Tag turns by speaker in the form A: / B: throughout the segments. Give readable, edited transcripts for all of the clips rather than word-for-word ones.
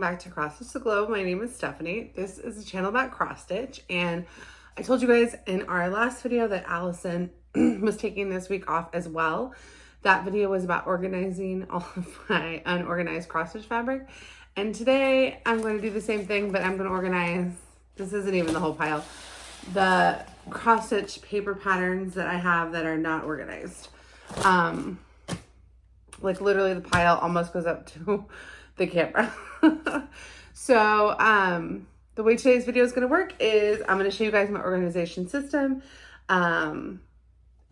A: back to Cross Stitch the Globe. My name is Stephanie. This is a channel about cross stitch, and I told you guys in our last video that Allison was taking this week off as well. That video was about organizing all of my unorganized cross stitch fabric, and today I'm going to do the same thing, but I'm going to organize, this isn't even the whole pile, the cross stitch paper patterns that I have that are not organized. Like literally the pile almost goes up to the camera. So the way today's video is going to work is I'm going to show you guys my organization system, and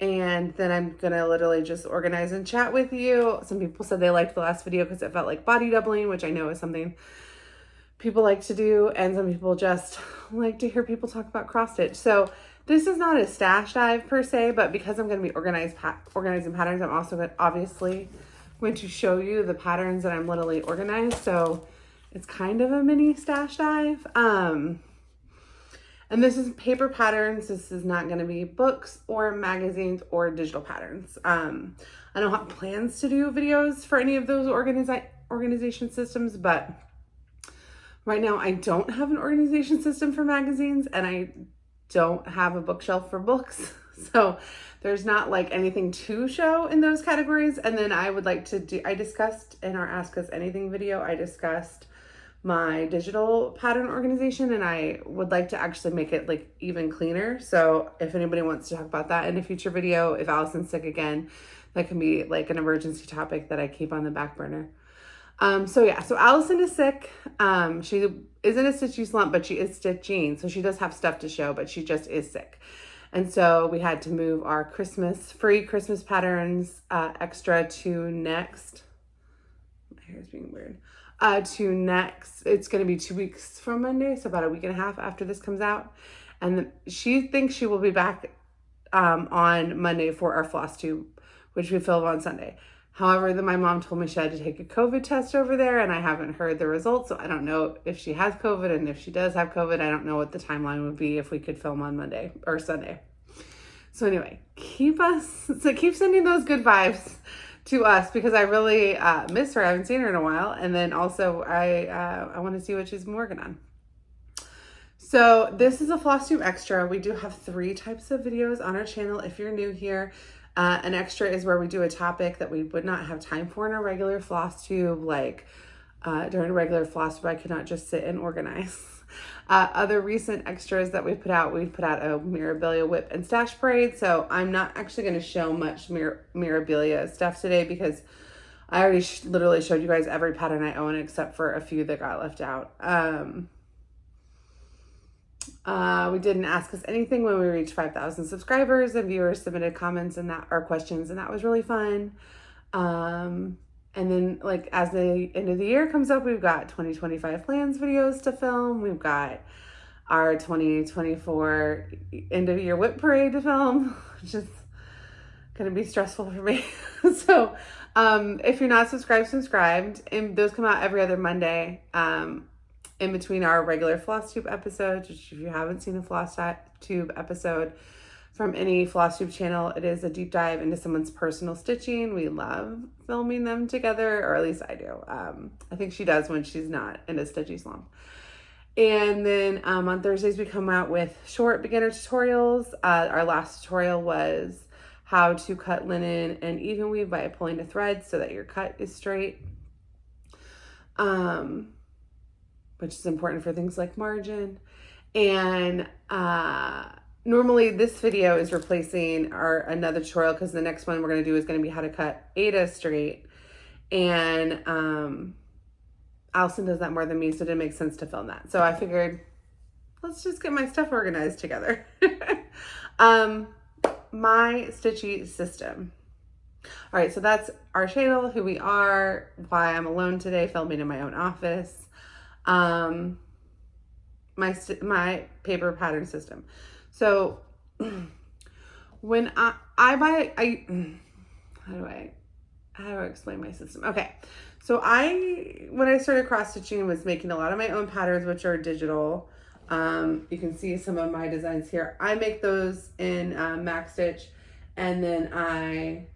A: then I'm going to literally just organize and chat with you. Some people said they liked the last video because it felt like body doubling, which I know is something people like to do, and some people just like to hear people talk about cross stitch. So this is not a stash dive per se, but because I'm going to be organizing patterns, I'm also going to show you the patterns that I'm literally organized. So it's kind of a mini stash dive. And this is paper patterns. This is not going to be books or magazines or digital patterns. I don't have plans to do videos for any of those organization systems, but right now I don't have an organization system for magazines, and I don't have a bookshelf for books. So there's not like anything to show in those categories. And then I would like to do, I discussed in our Ask Us Anything video, I discussed my digital pattern organization, and I would like to actually make it like even cleaner. So if anybody wants to talk about that in a future video, if Allison's sick again, that can be like an emergency topic that I keep on the back burner. So Allison is sick. She is in a stitchy slump, but she is stitching. So she does have stuff to show, but she just is sick. And so we had to move our free Christmas patterns extra to next. My hair is being weird. To next, it's going to be 2 weeks from Monday, so about a week and a half after this comes out. And she thinks she will be back on Monday for our Flosstube, which we film on Sunday. However, my mom told me she had to take a COVID test over there, and I haven't heard the results, so I don't know if she has COVID, and if she does have COVID, I don't know what the timeline would be if we could film on Monday or Sunday. So anyway, keep sending those good vibes to us, because I really miss her. I haven't seen her in a while, and then also I want to see what she's been working on. So this is a Flosstube Extra. We do have 3 types of videos on our channel. If you're new here, an extra is where we do a topic that we would not have time for in a regular Flosstube. Like during a regular Flosstube, I could not just sit and organize. Other recent extras that we put out a Mirabilia whip and stash parade. So I'm not actually going to show much Mirabilia stuff today, because I already literally showed you guys every pattern I own except for a few that got left out. We didn't Ask Us Anything when we reached 5,000 subscribers, and viewers submitted comments and questions, and that was really fun. And then like as the end of the year comes up, we've got 2025 plans videos to film. We've got our 2024 end of year whip parade to film, which is going to be stressful for me. So if you're not subscribed, and those come out every other Monday. In between our regular Flosstube episodes, which if you haven't seen a Flosstube episode from any Flosstube channel, it is a deep dive into someone's personal stitching. We love filming them together, or at least I do. I think she does when she's not in a stitchy slump. And then on Thursdays, we come out with short beginner tutorials. Our last tutorial was how to cut linen and even weave by pulling the thread so that your cut is straight. Which is important for things like margin. And normally this video is replacing another tutorial, because the next one we're going to do is going to be how to cut Ada straight. And Allison does that more than me, so it didn't make sense to film that. So I figured, let's just get my stuff organized together. My stitchy system. All right, so that's our channel, who we are, why I'm alone today filming in my own office. My paper pattern system. So when I buy, how do I explain my system? Okay. So when I started cross stitching, was making a lot of my own patterns, which are digital. You can see some of my designs here. I make those in Max Stitch, and then I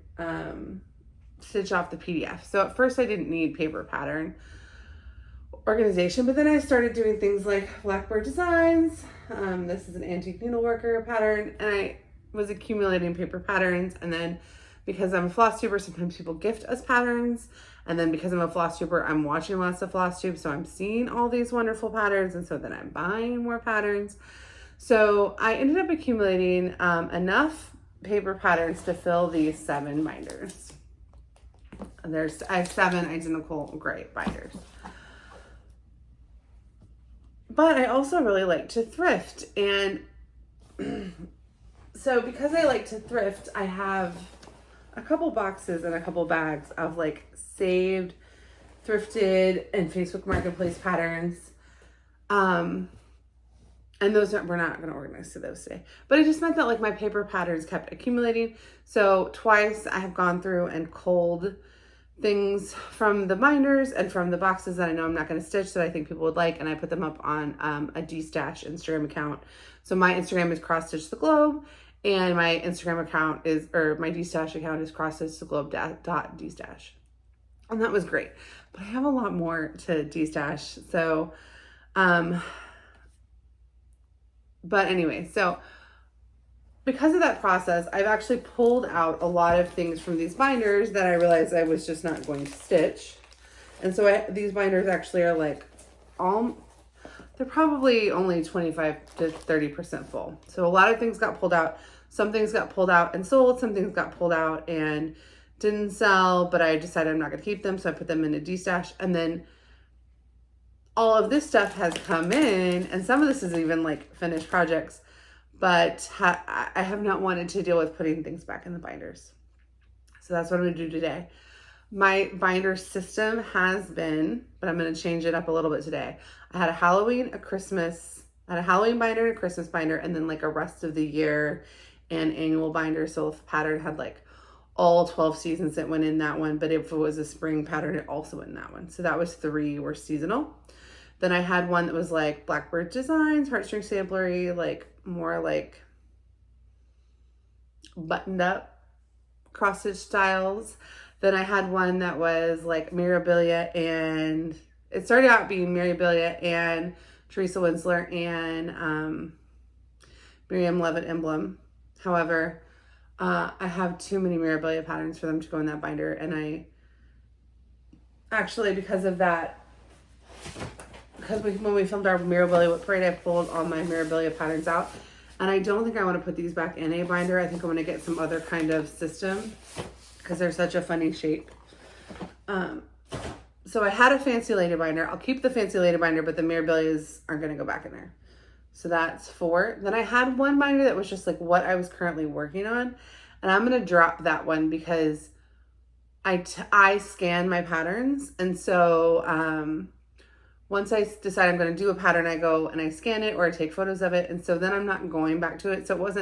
A: stitch off the PDF. So at first I didn't need paper pattern. organization, but then I started doing things like Blackbird Designs. This is an antique needleworker pattern, and I was accumulating paper patterns. And then because I'm a Flosstuber, sometimes people gift us patterns. And then because I'm a Flosstuber, I'm watching lots of Flosstube, so I'm seeing all these wonderful patterns, and so then I'm buying more patterns. So I ended up accumulating enough paper patterns to fill these 7 binders. And I have 7 identical gray binders. But I also really like to thrift, and so because I like to thrift, I have a couple boxes and a couple bags of like saved, thrifted, and Facebook Marketplace patterns. And those we're not going to organize to those today. But it just meant that like my paper patterns kept accumulating. So twice I have gone through and culled things from the binders and from the boxes that I know I'm not going to stitch that I think people would like, and I put them up on a D-Stash Instagram account. So my Instagram is Cross Stitch the Globe, and my Instagram account is, or my D-Stash account is Cross Stitch the Globe .dstash. And that was great. But I have a lot more to D-Stash. So, but anyway, so because of that process, I've actually pulled out a lot of things from these binders that I realized I was just not going to stitch. And so these binders actually are like they're probably only 25 to 30% full. So a lot of things got pulled out. Some things got pulled out and sold. Some things got pulled out and didn't sell, but I decided I'm not going to keep them. So I put them in a D-Stash. And then all of this stuff has come in, and some of this is even like finished projects. But I have not wanted to deal with putting things back in the binders. So that's what I'm going to do today. My binder system has been, but I'm going to change it up a little bit today. I had a Halloween, a Christmas, I had a Halloween binder, and a Christmas binder, and then like a rest of the year and annual binder. So if the pattern had like all 12 seasons, that went in that one. But if it was a spring pattern, it also went in that one. So that was 3 were seasonal. Then I had one that was like Blackbird Designs, Heartstring Samplery, like more like buttoned up cross stitch styles. Then I had one that was like Mirabilia, and it started out being Mirabilia and Teresa Winsler and Miriam Levitt Emblem. However, I have too many Mirabilia patterns for them to go in that binder, and I actually, because of that, because when we filmed our Mirabilia with Prairie, I pulled all my Mirabilia patterns out. And I don't think I want to put these back in a binder. I think I'm going to get some other kind of system because they're such a funny shape. So I had a Fancy Lady binder. I'll keep the Fancy Lady binder, but the Mirabilias aren't going to go back in there. So that's 4. Then I had one binder that was just like what I was currently working on. And I'm going to drop that one because I scan my patterns. And so once I decide I'm going to do a pattern, I go and I scan it or I take photos of it. And so then I'm not going back to it. So it's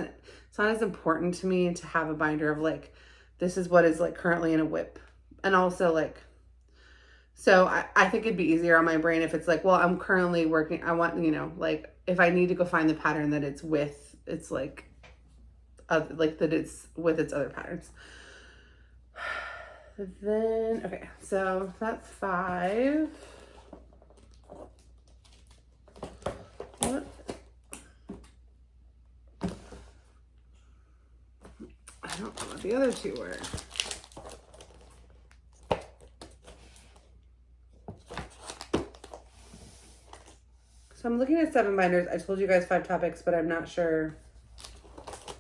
A: not as important to me to have a binder of like, this is what is like currently in a whip. And also like, so I think it'd be easier on my brain if it's like, well, I'm currently working. I want, like if I need to go find the pattern that it's with, it's like that it's with its other patterns. Then, okay, so that's 5. What? I don't know what the other 2 were. So I'm looking at 7 binders. I told you guys 5 topics, but I'm not sure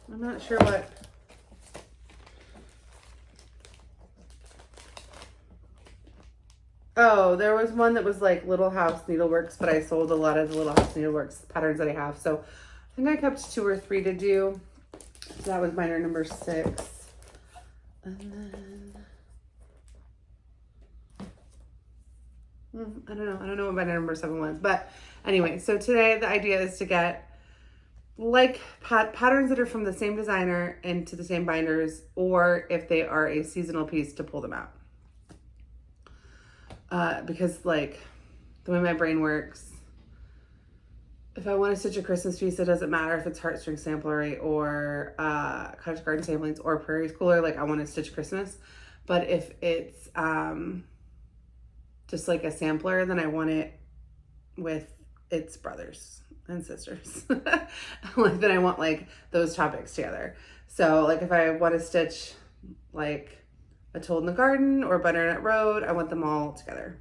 A: what. Oh, there was one that was like Little House Needleworks, but I sold a lot of the Little House Needleworks patterns that I have. So I think I kept 2 or 3 to do. So that was binder number 6. And then, I don't know what binder number 7 was. But anyway, so today the idea is to get like patterns that are from the same designer into the same binders, or if they are a seasonal piece, to pull them out. Because like the way my brain works, if I want to stitch a Christmas piece, it doesn't matter if it's Heartstring Samplery or Cottage Garden Samplings or Prairie Schooler, like I want to stitch Christmas. But if it's just like a sampler, then I want it with its brothers and sisters. Like then I want like those topics together. So like if I want to stitch like A Toad in the Garden or Butternut Road, I want them all together.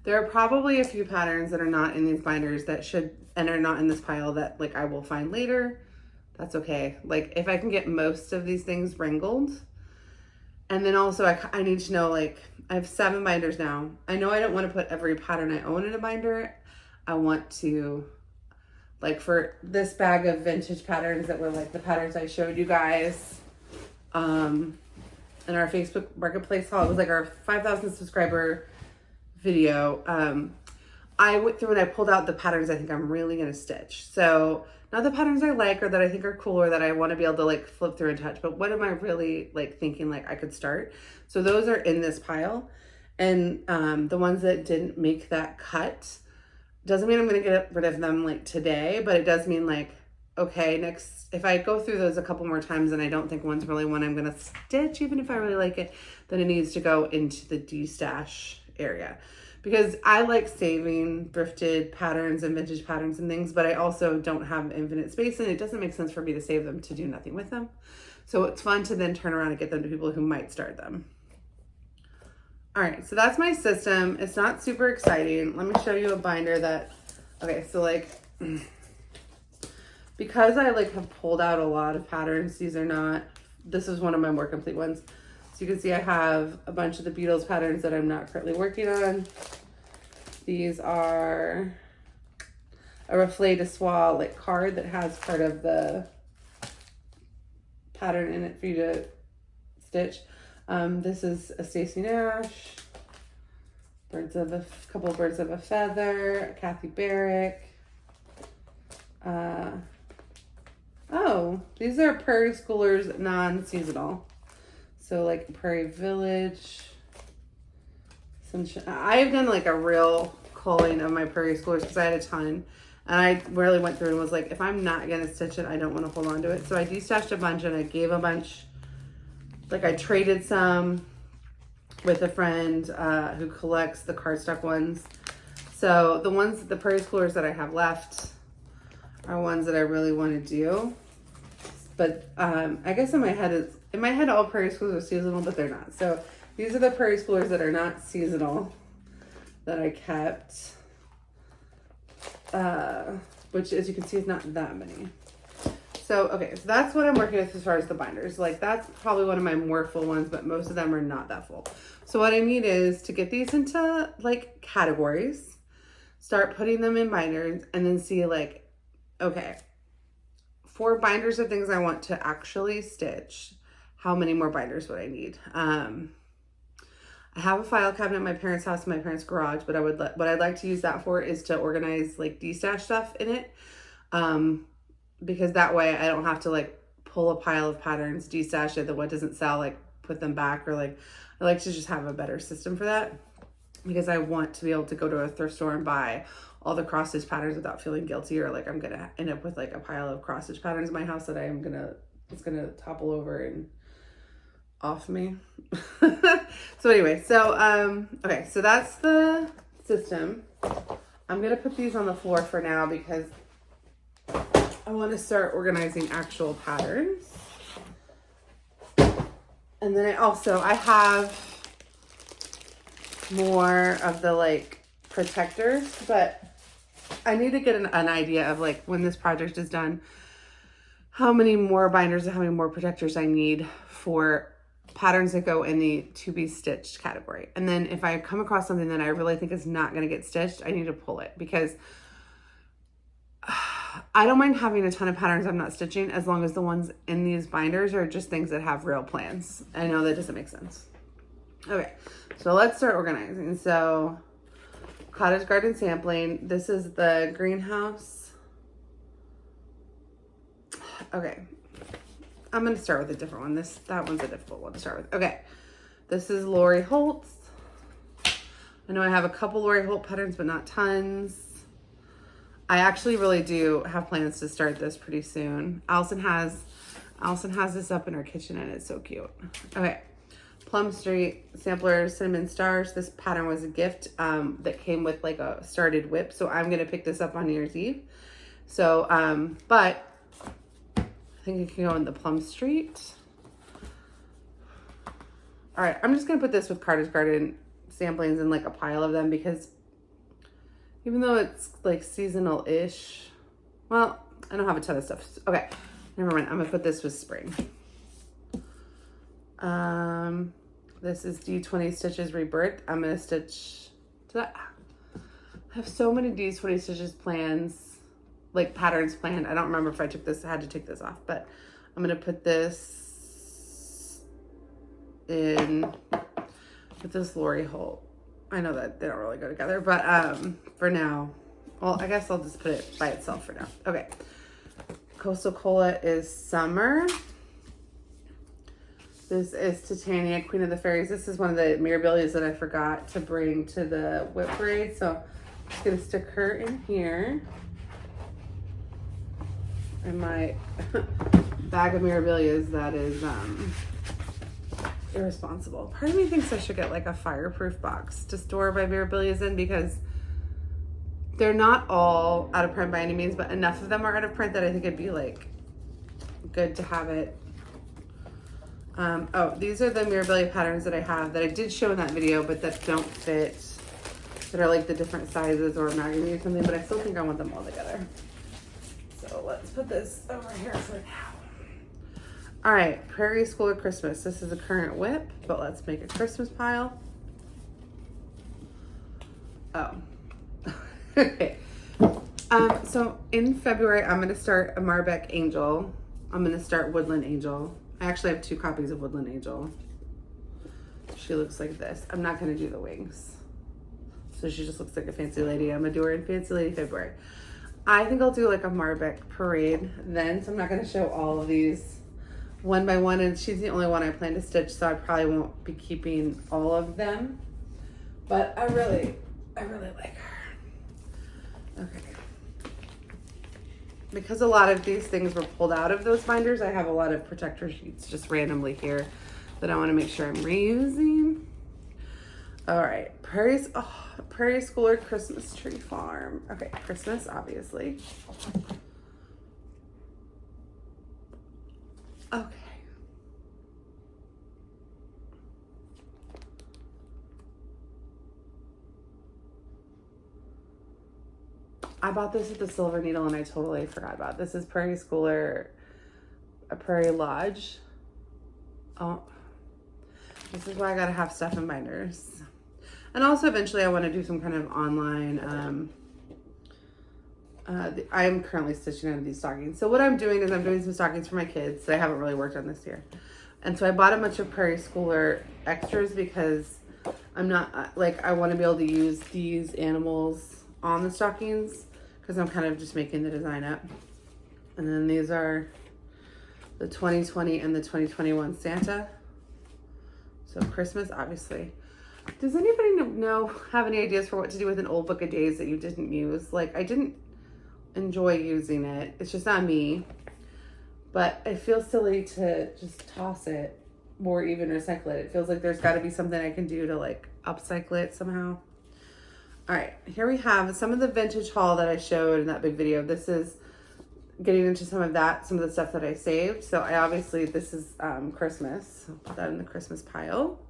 A: There are probably a few patterns that are not in these binders that should, and are not in this pile that like I will find later. That's okay. Like if I can get most of these things wrangled. And then also I need to know, like I have 7 binders now. I know I don't want to put every pattern I own in a binder. I want to, like for this bag of vintage patterns that were like the patterns I showed you guys in our Facebook Marketplace haul. It was like our 5,000 subscriber video. I went through and I pulled out the patterns I think I'm really going to stitch. So not the patterns I like or that I think are cool or that I want to be able to like flip through and touch, but what am I really like thinking like I could start? So those are in this pile. And the ones that didn't make that cut doesn't mean I'm going to get rid of them like today, but it does mean like, okay, next, if I go through those a couple more times and I don't think one's really one I'm going to stitch, even if I really like it, then it needs to go into the de-stash area. Because I like saving thrifted patterns and vintage patterns and things, but I also don't have infinite space and it doesn't make sense for me to save them to do nothing with them. So it's fun to then turn around and get them to people who might start them. All right, so that's my system. It's not super exciting. Let me show you a binder that, okay, so like, because I like have pulled out a lot of patterns, these are not, this is one of my more complete ones. So you can see I have a bunch of the Beatles patterns that I'm not currently working on. These are a Reflet de Soie like card that has part of the pattern in it for you to stitch. This is a Stacey Nash, couple of Birds of a Feather, a Kathy Barrick. Oh, these are Prairie Schoolers non-seasonal. So like Prairie Village. I've done like a real culling of my Prairie Schoolers because I had a ton. And I really went through and was like, if I'm not going to stitch it, I don't want to hold on to it. So I de-stashed a bunch and I gave a bunch. Like I traded some with a friend who collects the cardstock ones. So the Prairie Schoolers that I have left are ones that I really want to do. But I guess in my head all Prairie Schoolers are seasonal, but they're not. So these are the Prairie Schoolers that are not seasonal that I kept. Which as you can see is not that many. So, okay, so that's what I'm working with as far as the binders. Like that's probably one of my more full ones, but most of them are not that full. So what I need is to get these into like categories, start putting them in binders, and then see like, okay, for binders of things I want to actually stitch, how many more binders would I need? I have a file cabinet at my parents' house in my parents' garage, but what I'd like to use that for is to organize like de-stash stuff in it. Because that way I don't have to like pull a pile of patterns, de-stash it, that what doesn't sell, like put them back, or like I like to just have a better system for that because I want to be able to go to a thrift store and buy all the cross stitch patterns without feeling guilty, or like I'm gonna end up with like a pile of cross stitch patterns in my house that it's gonna topple over and off me. So anyway, okay, so that's the system. I'm gonna put these on the floor for now because I want to start organizing actual patterns. And then I have more of the like protectors, but I need to get an idea of like when this project is done, how many more binders and how many more protectors I need for patterns that go in the to be stitched category. And then if I come across something that I really think is not going to get stitched, I need to pull it because I don't mind having a ton of patterns I'm not stitching as long as the ones in these binders are just things that have real plans. I know that doesn't make sense. Okay, so let's start organizing. So cottage garden sampling. This is the greenhouse. Okay, I'm going to start with a different one. That one's a difficult one to start with. Okay, this is Lori Holt's. I know I have a couple Lori Holt patterns, but not tons. I actually really do have plans to start this pretty soon. Allison has this up in her kitchen and it's so cute. Okay, Plum Street Sampler Cinnamon Stars. This pattern was a gift that came with like a started whip. So I'm going to pick this up on New Year's Eve. So, but I think it can go in the Plum Street. All right, I'm just going to put this with Carter's Garden samplings in like a pile of them because even though it's like seasonal-ish, well, I don't have a ton of stuff. Okay, never mind. I'm going to put this with spring. This is D20 Stitches Rebirth. I'm going to stitch to that. I have so many D20 Stitches plans, like patterns planned. I don't remember if I took this, I had to take this off, but I'm going to put this in with this Lori Holt. I know that they don't really go together, but for now, well, I guess I'll just put it by itself for now. Okay. Coastal Cola is Summer. This is Titania, Queen of the Fairies. This is one of the Mirabilias that I forgot to bring to the whip parade. So I'm just going to stick her in here. In my bag of Mirabilias that is irresponsible. Part of me thinks I should get like a fireproof box to store my Mirabilias in because they're not all out of print by any means, but enough of them are out of print that I think it'd be like good to have it. Oh, these are the Mirabilia patterns that I have that I did show in that video, but that don't fit, that are like the different sizes or magazine or something, but I still think I want them all together. So let's put this over here for now. All right, Prairie Schooler Christmas. This is a current whip, but let's make a Christmas pile. Oh, okay. So in February, I'm going to start a Marbeck Angel. I'm going to start Woodland Angel. I actually have 2 copies of Woodland Angel. She looks like this. I'm not going to do the wings. So she just looks like a fancy lady. I'm going to do her in Fancy Lady February. I think I'll do like a Marbeck parade then. So I'm not going to show all of these one by one. And she's the only one I plan to stitch. So I probably won't be keeping all of them. But I really like her. Okay. Because a lot of these things were pulled out of those binders, I have a lot of protector sheets just randomly here that I want to make sure I'm reusing. All right, Prairie Schooler Christmas Tree Farm. Okay, Christmas, obviously. Okay. I bought this at the Silver Needle and I totally forgot about it. This is Prairie Schooler, a Prairie Lodge. Oh, this is why I gotta have stuff in binders. And also eventually I want to do some kind of online, I'm currently stitching out of these stockings. So what I'm doing is I'm doing some stockings for my kids that I haven't really worked on this year. And so I bought a bunch of Prairie Schooler extras because I'm not, like, I want to be able to use these animals on the stockings because I'm kind of just making the design up. And then these are the 2020 and the 2021 Santa. So Christmas, obviously. Does anybody have any ideas for what to do with an old book of days that you didn't use? Like, I didn't enjoy using it. It's just not me. But it feels silly to just toss it or even recycle it. It feels like there's got to be something I can do to like upcycle it somehow. All right, here we have some of the vintage haul that I showed in that big video. This is getting into some of the stuff that I saved. So I obviously, this is Christmas. I'll put that in the Christmas pile.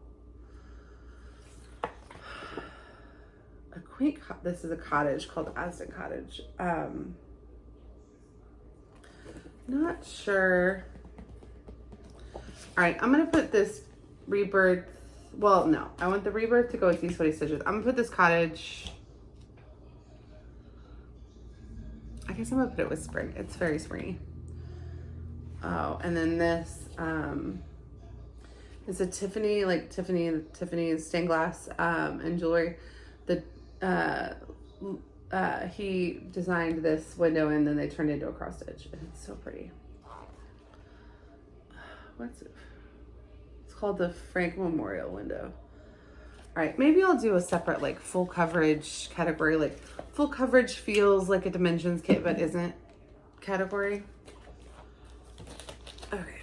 A: This is a cottage called Aston Cottage. Not sure. All right, I'm gonna put this Rebirth. Well, no, I want the Rebirth to go with these 20 stitches. I'm gonna put this cottage. I guess I'm gonna put it with spring. It's very springy. Oh, and then this is a Tiffany stained glass and jewelry. He designed this window and then they turned it into a cross stitch. It's so pretty. What's it? It's called the Frank Memorial window. All right, maybe I'll do a separate like full coverage category. Like full coverage feels like a dimensions kit, but isn't category. Okay.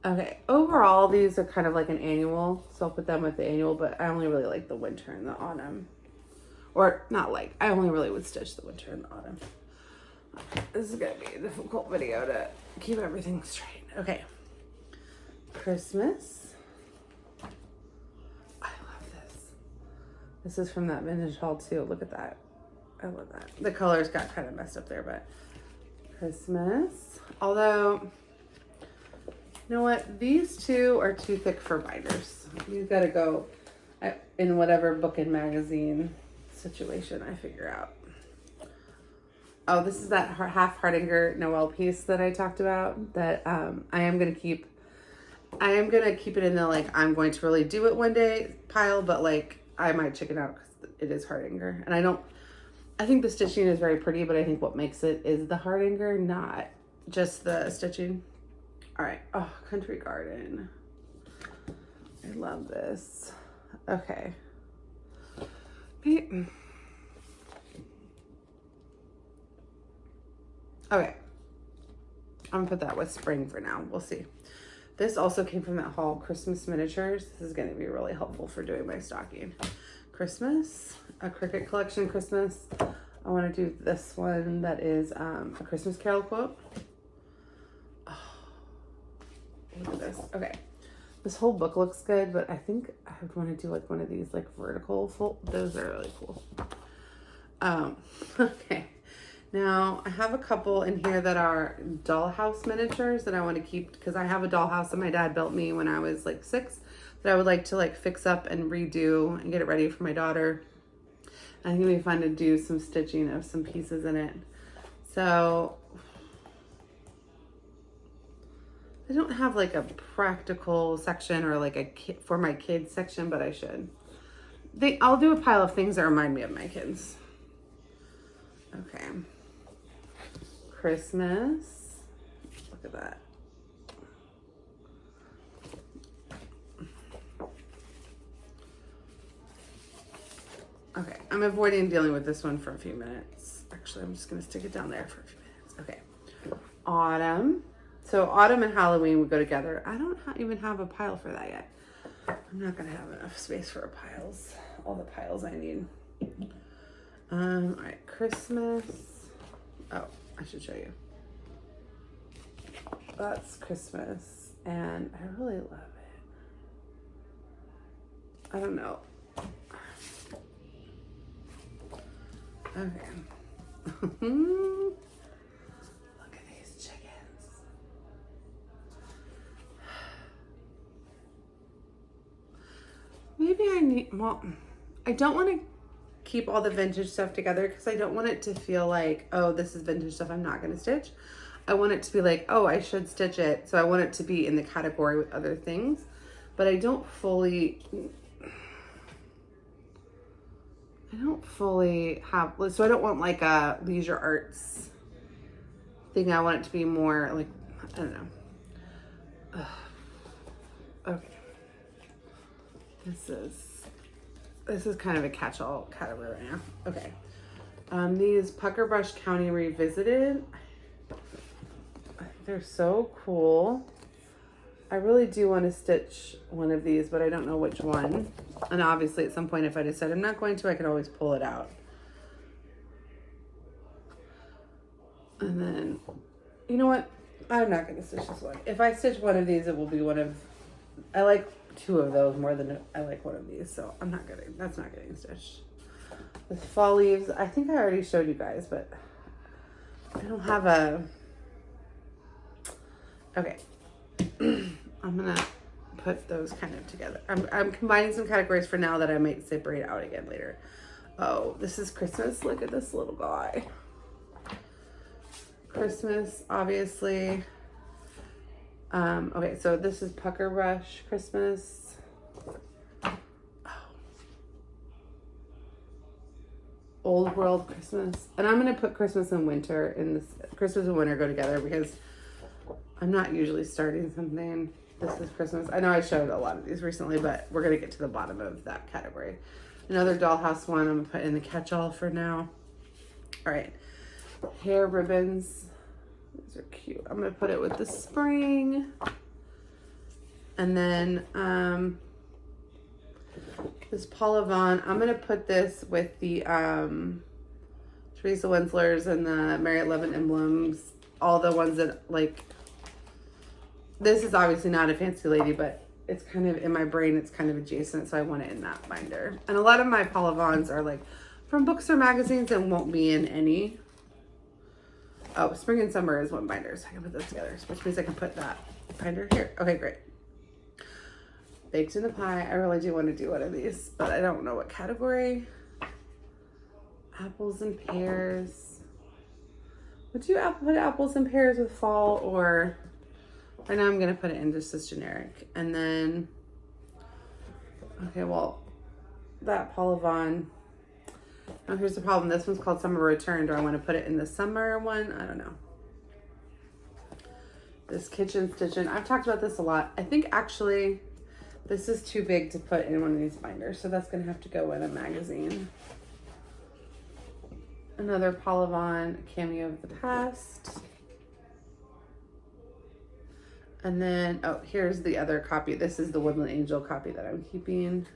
A: Okay, overall, these are kind of like an annual, so I'll put them with the annual, but I only really like the winter and the autumn. Or not like, I only really would stitch the winter and the autumn. This is gonna be a difficult video to keep everything straight. Okay, Christmas. I love this. This is from that vintage haul too. Look at that. I love that. The colors got kind of messed up there, but Christmas. Although, you know what? These two are too thick for binders. You've got to go in whatever book and magazine situation I figure out. Oh, this is that half Hardinger Noel piece that I talked about that I am going to keep it in the like I'm going to really do it one day pile, but like I might chicken out because it is Hardinger. And I think the stitching is very pretty, but I think what makes it is the Hardinger, not just the stitching. All right. Oh, Country Garden. I love this. Okay. Okay. I'm gonna put that with spring for now. We'll see. This also came from that haul, Christmas miniatures. This is gonna be really helpful for doing my stocking. Christmas, a Cricut collection Christmas. I wanna do this one that is a Christmas Carol quote. Oh, look at this. Okay. This whole book looks good, but I think I would want to do like one of these like vertical fold. Those are really cool. Okay. Now I have a couple in here that are dollhouse miniatures that I want to keep because I have a dollhouse that my dad built me when I was like 6 that I would like to like fix up and redo and get it ready for my daughter. I think it'd be fun to do some stitching of some pieces in it. So I don't have like a practical section or like a for my kids section, but I should. I'll do a pile of things that remind me of my kids. Okay. Christmas. Look at that. Okay, I'm avoiding dealing with this one for a few minutes. Actually, I'm just gonna stick it down there for a few minutes. Okay. Autumn. So autumn and Halloween would go together. I don't even have a pile for that yet. I'm not gonna have enough space for all the piles I need. All right, Christmas. Oh, I should show you. That's Christmas, and I really love it. I don't know. Okay. Look at these chickens. Maybe I don't want to keep all the vintage stuff together because I don't want it to feel like, oh, this is vintage stuff I'm not going to stitch. I want it to be like, oh, I should stitch it. So I want it to be in the category with other things, but I don't fully have, so I don't want like a leisure arts thing. I want it to be more like, I don't know. Okay. This is kind of a catch-all category right now. Okay. These Pucker Brush County Revisited. They're so cool. I really do want to stitch one of these, but I don't know which one. And obviously at some point, if I decide I'm not going to, I can always pull it out. And then, you know what? I'm not going to stitch this one. If I stitch one of these, it will be one of, I like 2 of those more than I like one of these. So that's not getting stitched. With fall leaves, I think I already showed you guys, but I don't have a, okay. I'm gonna put those kind of together. I'm combining some categories for now that I might separate out again later. Oh, this is Christmas. Look at this little guy. Christmas, obviously. Okay, so this is Pucker Brush Christmas. Oh. Old World Christmas. And I'm gonna put Christmas and winter in this. Christmas and winter go together because I'm not usually starting something. This is Christmas. I know I showed a lot of these recently, but we're going to get to the bottom of that category. Another dollhouse one I'm going to put in the catch-all for now. All right. Hair ribbons. These are cute. I'm going to put it with the spring. And then this Paula Vaughn, I'm going to put this with the Teresa Winslers and the Marriott Love and Emblems. All the ones that, like, this is obviously not a fancy lady, but it's kind of, in my brain, it's kind of adjacent, so I want it in that binder. And a lot of my Paula Vaughns are, like, from books or magazines and won't be in any. Oh, Spring and Summer is one binder, so I can put this together, which means I can put that binder here. Okay, great. Baked in the Pie. I really do want to do one of these, but I don't know what category. Apples and pears. Would you put apples and pears with fall, or right now I'm going to put it in just as generic. And then, okay, well, that Paula Vaughn. Oh, here's the problem. This one's called Summer Return. Do I want to put it in the summer one? I don't know. This Kitchen Stitching. I've talked about this a lot. I think actually this is too big to put in one of these binders, so that's going to have to go in a magazine. Another Paula Vaughn, Cameo of the Past. And then, oh, here's the other copy. This is the Woodland Angel copy that I'm keeping.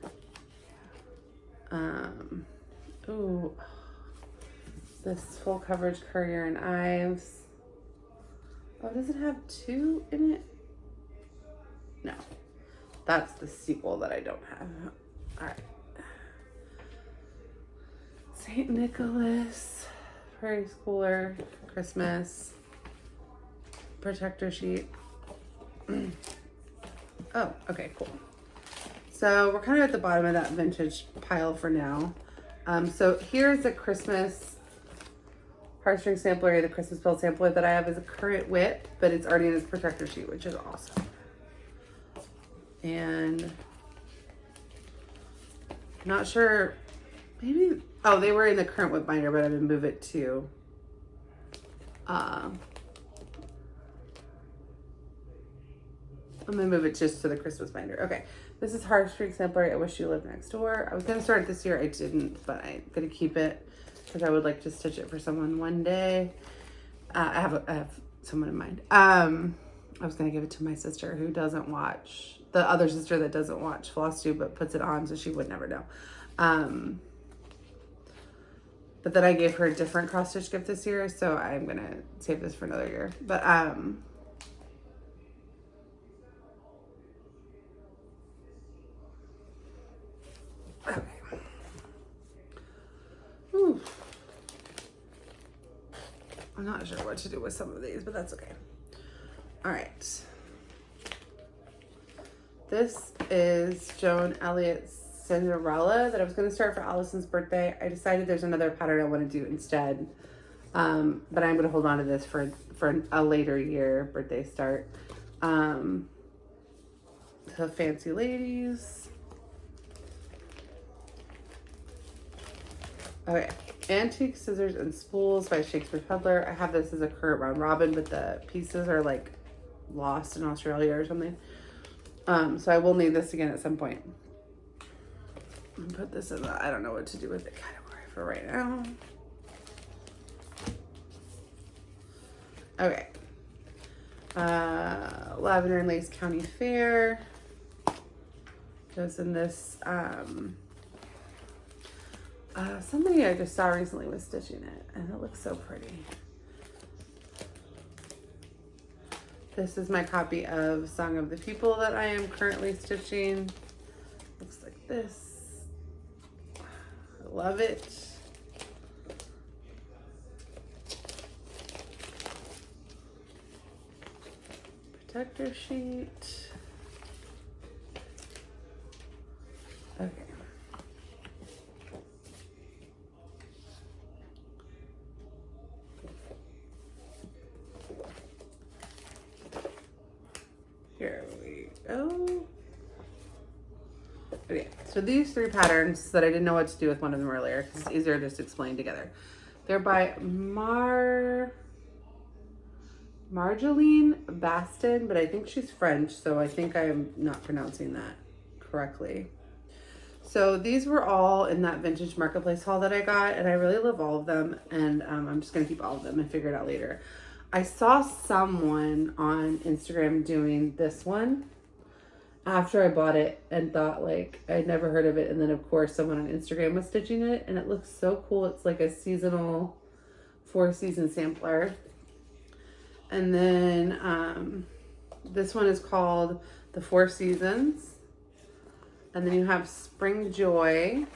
A: Ooh, this full coverage Currier and Ives. Oh, does it have two in it? No, that's the sequel that I don't have. All right. St. Nicholas, Prairie Schooler, Christmas, protector sheet. Oh, okay, cool. So we're kind of at the bottom of that vintage pile for now. So here's a Christmas heartstring sampler, the Christmas bill sampler that I have is a current whip, but it's already in its protector sheet, which is awesome. And not sure, maybe, oh, they were in the current whip binder, but I'm gonna move it to I'm gonna move it just to the Christmas binder. Okay, this is Heartstring Sampler, I Wish You Lived Next Door. I was gonna start it this year, I didn't, but I'm gonna keep it because I would like to stitch it for someone one day. I have someone in mind. I was gonna give it to my sister who doesn't watch, the other sister that doesn't watch Flosstube but puts it on, so she would never know. But then I gave her a different cross stitch gift this year, so I'm gonna save this for another year. But okay. Ooh. I'm not sure what to do with some of these, but that's okay. All right. This is Joan Elliott's Cinderella that I was going to start for Allison's birthday. I decided there's another pattern I want to do instead. But I'm going to hold on to this for a later year birthday start. So Fancy Ladies. Okay. Antique Scissors and Spools by Shakespeare Peddler. I have this as a current round robin, but the pieces are like lost in Australia or something. So I will need this again at some point. And put this in the, I don't know what to do with the category for right now. Okay. Lavender and Lace County Fair. Goes in this, somebody I just saw recently was stitching it and it looks so pretty. This is my copy of Song of the People that I am currently stitching. Looks like this. I love it. Protector sheet. Okay. Here we go. Okay, so these three patterns that I didn't know what to do with one of them earlier, because it's easier just to explain together. They're by Marjolaine Baston, but I think she's French, so I think I'm not pronouncing that correctly. So these were all in that vintage marketplace haul that I got, and I really love all of them, and I'm just gonna keep all of them and figure it out later. I saw someone on Instagram doing this one, after I bought it and thought like I'd never heard of it, and then of course someone on Instagram was stitching it and it looks so cool. It's like a seasonal 4-season sampler. And then this one is called the 4 Seasons. And then you have Spring Joy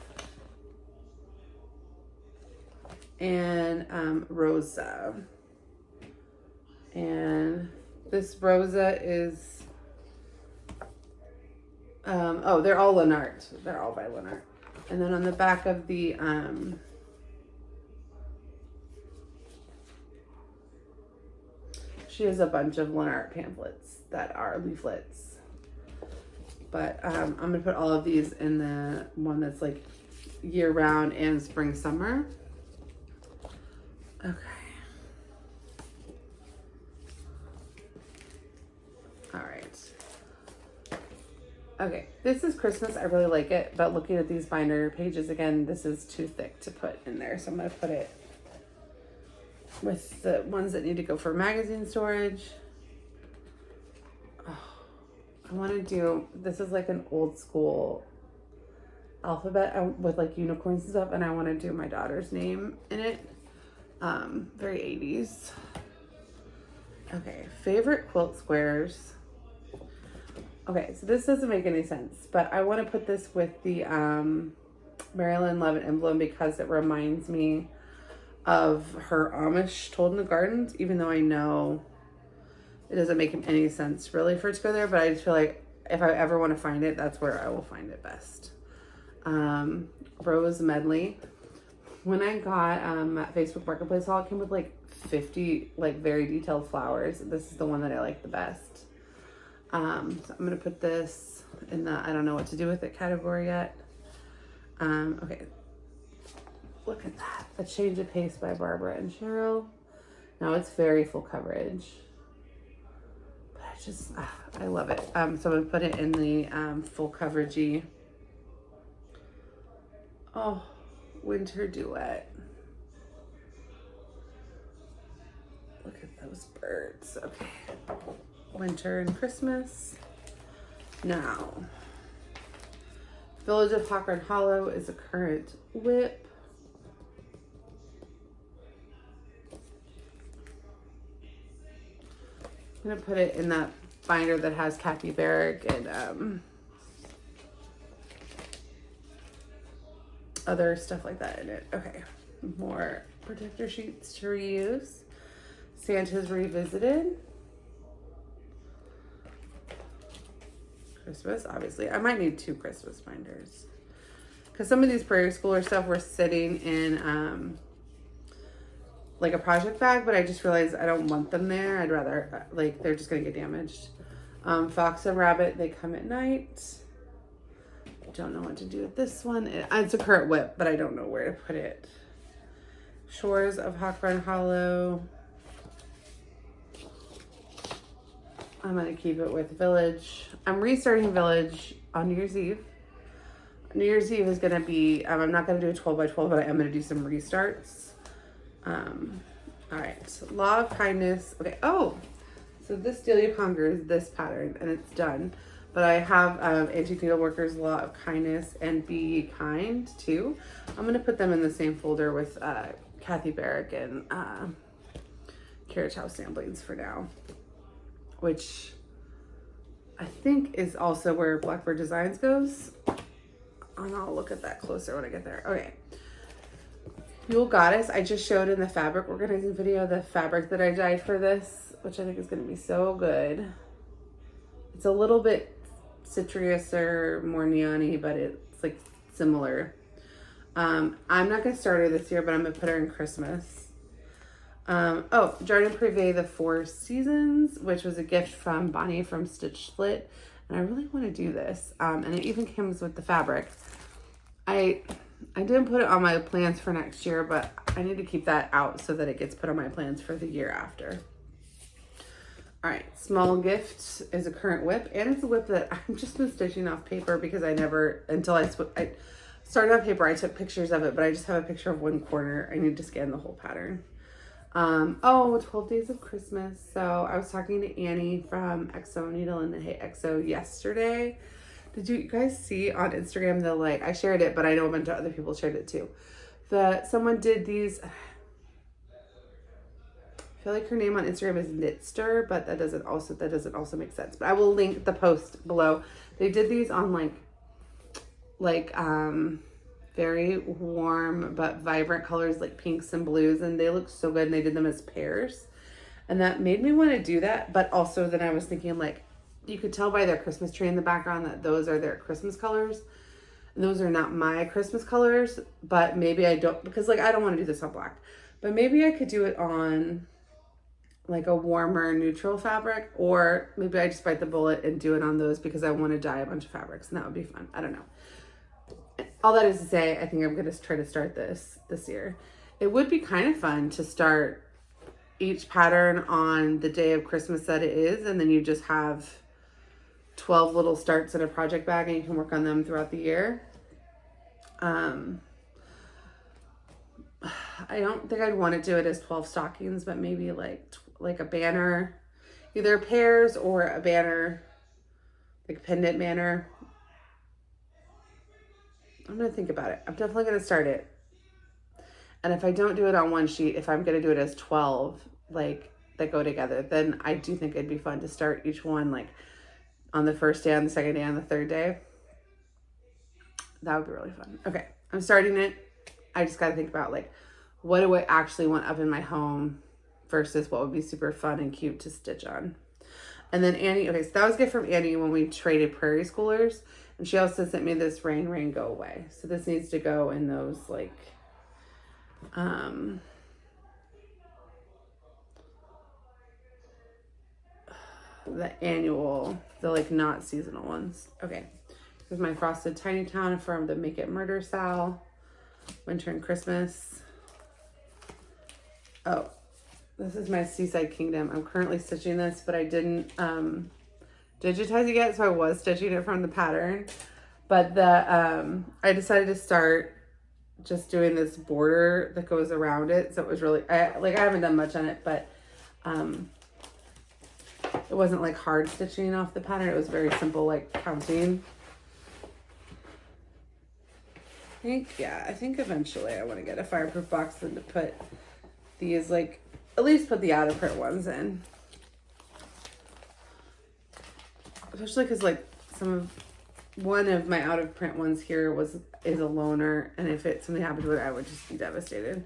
A: and Rosa. And this Rosa is oh, they're all Lennart. They're all by Lennart. And then on the back of the she has a bunch of Lennart pamphlets that are leaflets. But I'm gonna put all of these in the one that's like year round and spring summer. Okay. All right. Okay, this is Christmas. I really like it, but looking at these binder pages again, this is too thick to put in there. So I'm gonna put it with the ones that need to go for magazine storage. Oh, I want to do, this is like an old school alphabet with like unicorns and stuff, and I want to do my daughter's name in it. Very 80s. Okay, favorite quilt squares. Okay, so this doesn't make any sense, but I want to put this with the Marilyn Love and Emblem because it reminds me of her Amish Told in the Gardens, even though I know it doesn't make any sense really for it to go there, but I just feel like if I ever want to find it, that's where I will find it best. Rose Medley. When I got at Facebook Marketplace haul, it came with like 50 like very detailed flowers. This is the one that I like the best. So I'm gonna put this in the I don't know what to do with it category yet. Okay. Look at that. A Change of Pace by Barbara and Cheryl. Now it's very full coverage. But I just, I love it. So I'm going to put it in the full coveragey. Oh, Winter Duet. Look at those birds. Okay. Winter and Christmas. Now, Village of Hawkern Hollow is a current whip. I'm gonna put it in that binder that has Kathy Barrick and other stuff like that in it. Okay, more protector sheets to reuse. Santa's Revisited. Christmas, obviously. I might need 2 Christmas binders. Because some of these Prairie Schooler stuff were sitting in like a project bag, but I just realized I don't want them there. I'd rather, like, they're just gonna get damaged. Fox and Rabbit, They Come at Night. Don't know what to do with this one. It's a current whip, but I don't know where to put it. Shores of Hawkern Hollow. I'm gonna keep it with Village. I'm restarting Village on New Year's Eve. New Year's Eve is gonna be, I'm not gonna do a 12 by 12, but I am gonna do some restarts. All right, Law of Kindness. Okay, oh, so this Delia Conger is this pattern and it's done, but I have Antique Needleworkers Law of Kindness and Be Kind too. I'm gonna put them in the same folder with Kathy Barrick and Carriage House Samplings for now, which I think is also where Blackbird Designs goes. And I'll look at that closer when I get there. Okay. Yule Goddess, I just showed in the fabric organizing video the fabric that I dyed for this, which I think is going to be so good. It's a little bit citrus or more neon-y, but it's like similar. I'm not going to start her this year, but I'm going to put her in Christmas. Oh, Jardin Privé, The 4 Seasons, which was a gift from Bonnie from Stitch Split. And I really want to do this. And it even comes with the fabric. I didn't put it on my plans for next year, but I need to keep that out so that it gets put on my plans for the year after. All right, Small Gift is a current whip, and it's a whip that I've just been stitching off paper because I never, until I started on paper, I took pictures of it, but I just have a picture of one corner. I need to scan the whole pattern. Oh, 12 Days of Christmas. So I was talking to Annie from XO Needle and the Hey XO yesterday. Did you guys see on Instagram the like, I shared it, but I know a bunch of other people shared it too. Someone did these, I feel like her name on Instagram is Knitster, but that doesn't also make sense. But I will link the post below. They did these on like very warm but vibrant colors like pinks and blues, and they look so good, and they did them as pairs, and that made me want to do that. But also then I was thinking, like, you could tell by their Christmas tree in the background that those are their Christmas colors, and those are not my Christmas colors. But maybe I don't, because like I don't want to do this on black, but maybe I could do it on like a warmer neutral fabric, or maybe I just bite the bullet and do it on those because I want to dye a bunch of fabrics, and that would be fun. I don't know. All that is to say, I think I'm going to try to start this year. It would be kind of fun to start each pattern on the day of Christmas that it is, and then you just have 12 little starts in a project bag, and you can work on them throughout the year. I don't think I'd want to do it as 12 stockings, but maybe like a banner, either pairs or a banner, like pendant banner. I'm going to think about it. I'm definitely going to start it. And if I don't do it on one sheet, if I'm going to do it as 12, like, that go together, then I do think it'd be fun to start each one, like, on the first day, on the second day, on the third day. That would be really fun. Okay, I'm starting it. I just got to think about, like, what do I actually want up in my home versus what would be super fun and cute to stitch on. And then Annie, okay, so that was a gift from Annie when we traded Prairie Schoolers. And she also sent me this Rain, Rain, Go Away. So this needs to go in those, like, the annual, the, like, not seasonal ones. Okay. Here's my Frosted Tiny Town from the Make It Murder Sal. Winter and Christmas. Oh, this is my Seaside Kingdom. I'm currently stitching this, but I didn't, digitize it yet, so I was stitching it from the pattern. But I decided to start just doing this border that goes around it. So it was really, I haven't done much on it, but it wasn't like hard stitching off the pattern. It was very simple, like counting. I think eventually I want to get a fireproof box and to put these, like, at least put the out of print ones in. Especially because, like, one of my out of print ones here is a loner, and if something happened to it, I would just be devastated.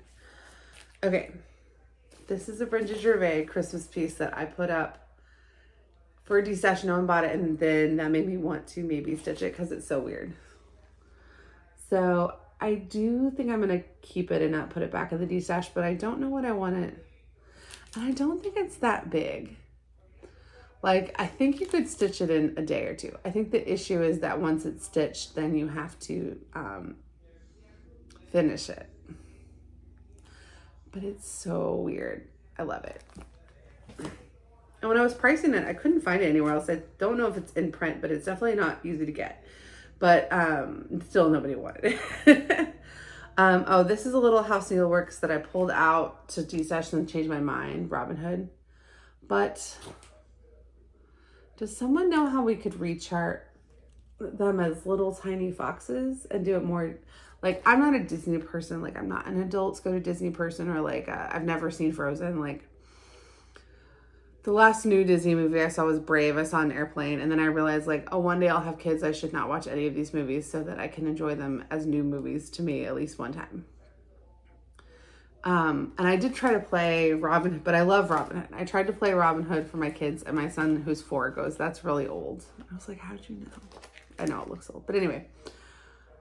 A: Okay, this is a Bridget Gervais Christmas piece that I put up for a destash. No one bought it, and then that made me want to maybe stitch it because it's so weird. So I do think I'm gonna keep it and not put it back in the destash, but I don't know what I want it. And I don't think it's that big. Like, I think you could stitch it in a day or two. I think the issue is that once it's stitched, then you have to finish it. But it's so weird. I love it. And when I was pricing it, I couldn't find it anywhere else. I don't know if it's in print, but it's definitely not easy to get. But still nobody wanted it. Oh, this is a little House Needleworks that I pulled out to destash and change my mind, Robin Hood. But does someone know how we could rechart them as little tiny foxes and do it more? Like, I'm not a Disney person. Like, I'm not an adults go to Disney person, or like I've never seen Frozen. Like, the last new Disney movie I saw was Brave. I saw an airplane, and then I realized, like, oh, one day I'll have kids. I should not watch any of these movies so that I can enjoy them as new movies to me at least one time. And I did try to play Robin Hood, but I love Robin Hood. I tried to play Robin Hood for my kids, and my son, who's 4, goes, "That's really old." I was like, how'd you know? I know it looks old. But anyway,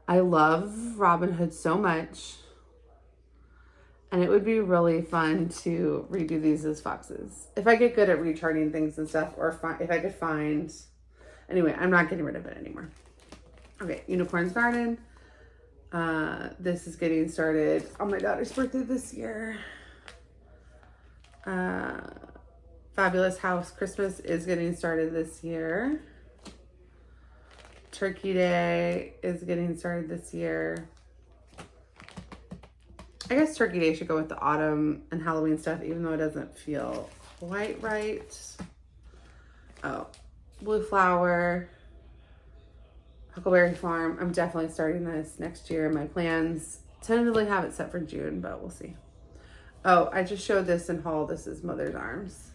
A: I love Robin Hood so much. And it would be really fun to redo these as foxes. If I get good at recharting things and stuff, or if I could find... Anyway, I'm not getting rid of it anymore. Okay, Unicorn's Garden. This is getting started on my daughter's birthday this year. Fabulous House Christmas is getting started this year. Turkey Day is getting started this year. I guess Turkey Day should go with the autumn and Halloween stuff, even though it doesn't feel quite right. Oh, Blue Flower, Huckleberry Farm. I'm definitely starting this next year. My plans tentatively have it set for June, but we'll see. Oh, I just showed this in haul. This is Mother's Arms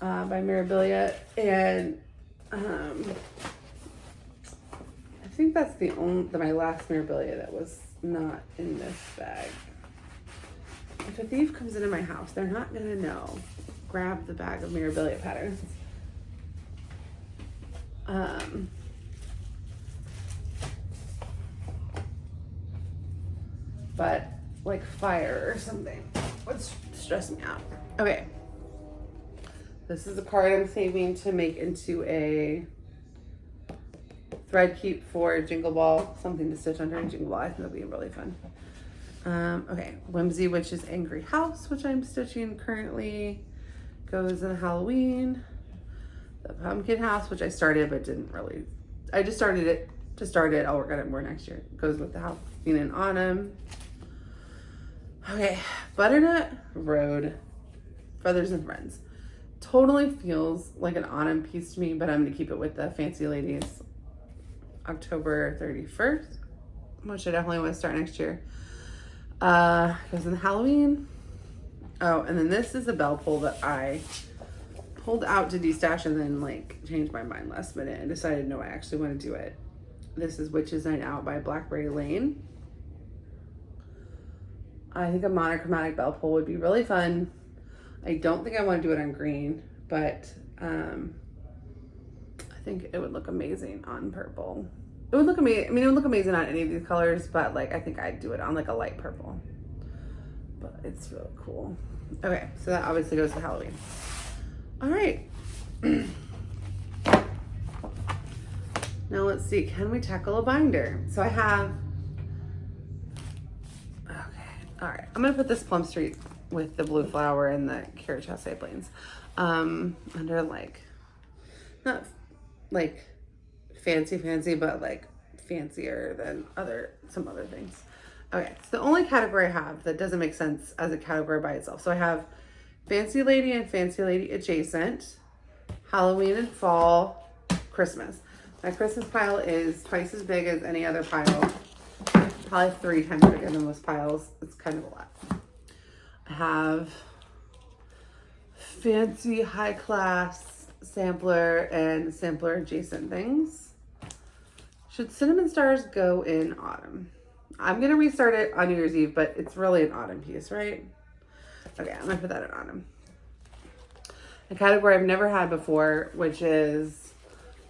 A: by Mirabilia. And I think that's my last Mirabilia that was not in this bag. If a thief comes into my house, they're not gonna know. Grab the bag of Mirabilia patterns. But like fire or something would stress me out. Okay. This is a card I'm saving to make into a thread keep for Jingle Ball. Something to stitch under a Jingle Ball. I think that'll be really fun. Okay. Whimsy Witch's Angry House, which I'm stitching currently, goes in Halloween. The Pumpkin House, which I started but didn't really. I just started it to start it. I'll work on it more next year. It goes with the Halloween and Autumn. Okay, Butternut Road, Feathers and Friends. Totally feels like an autumn piece to me, but I'm gonna keep it with the Fancy Ladies October 31st, which I definitely want to start next year. Goes in the Halloween. Oh, and then this is a bell pull that I pulled out to destash and then like changed my mind last minute and decided no, I actually want to do it. This is Witch's Night Out by Blackberry Lane. I think a monochromatic bell pull would be really fun. I don't think I want to do it on green, but I think it would look amazing on purple. It would look amazing. I mean, it would look amazing on any of these colors, but like I think I'd do it on like a light purple. But it's really cool. Okay, so that obviously goes to Halloween. All right. Now let's see. Can we tackle a binder? So I have. All right, I'm gonna put this Plum Street with the Blue Flower and the Carrot Chasse Plains under like, not like fancy, but like fancier than some other things. Okay, so the only category I have that doesn't make sense as a category by itself. So I have Fancy Lady and Fancy Lady Adjacent, Halloween and Fall, Christmas. My Christmas pile is twice as big as any other pile. Probably 3 times bigger than most piles. It's kind of a lot. I have Fancy High Class Sampler and Sampler Adjacent things. Should Cinnamon Stars go in Autumn? I'm going to restart it on New Year's Eve, but it's really an Autumn piece, right? Okay, I'm going to put that in Autumn. A category I've never had before, which is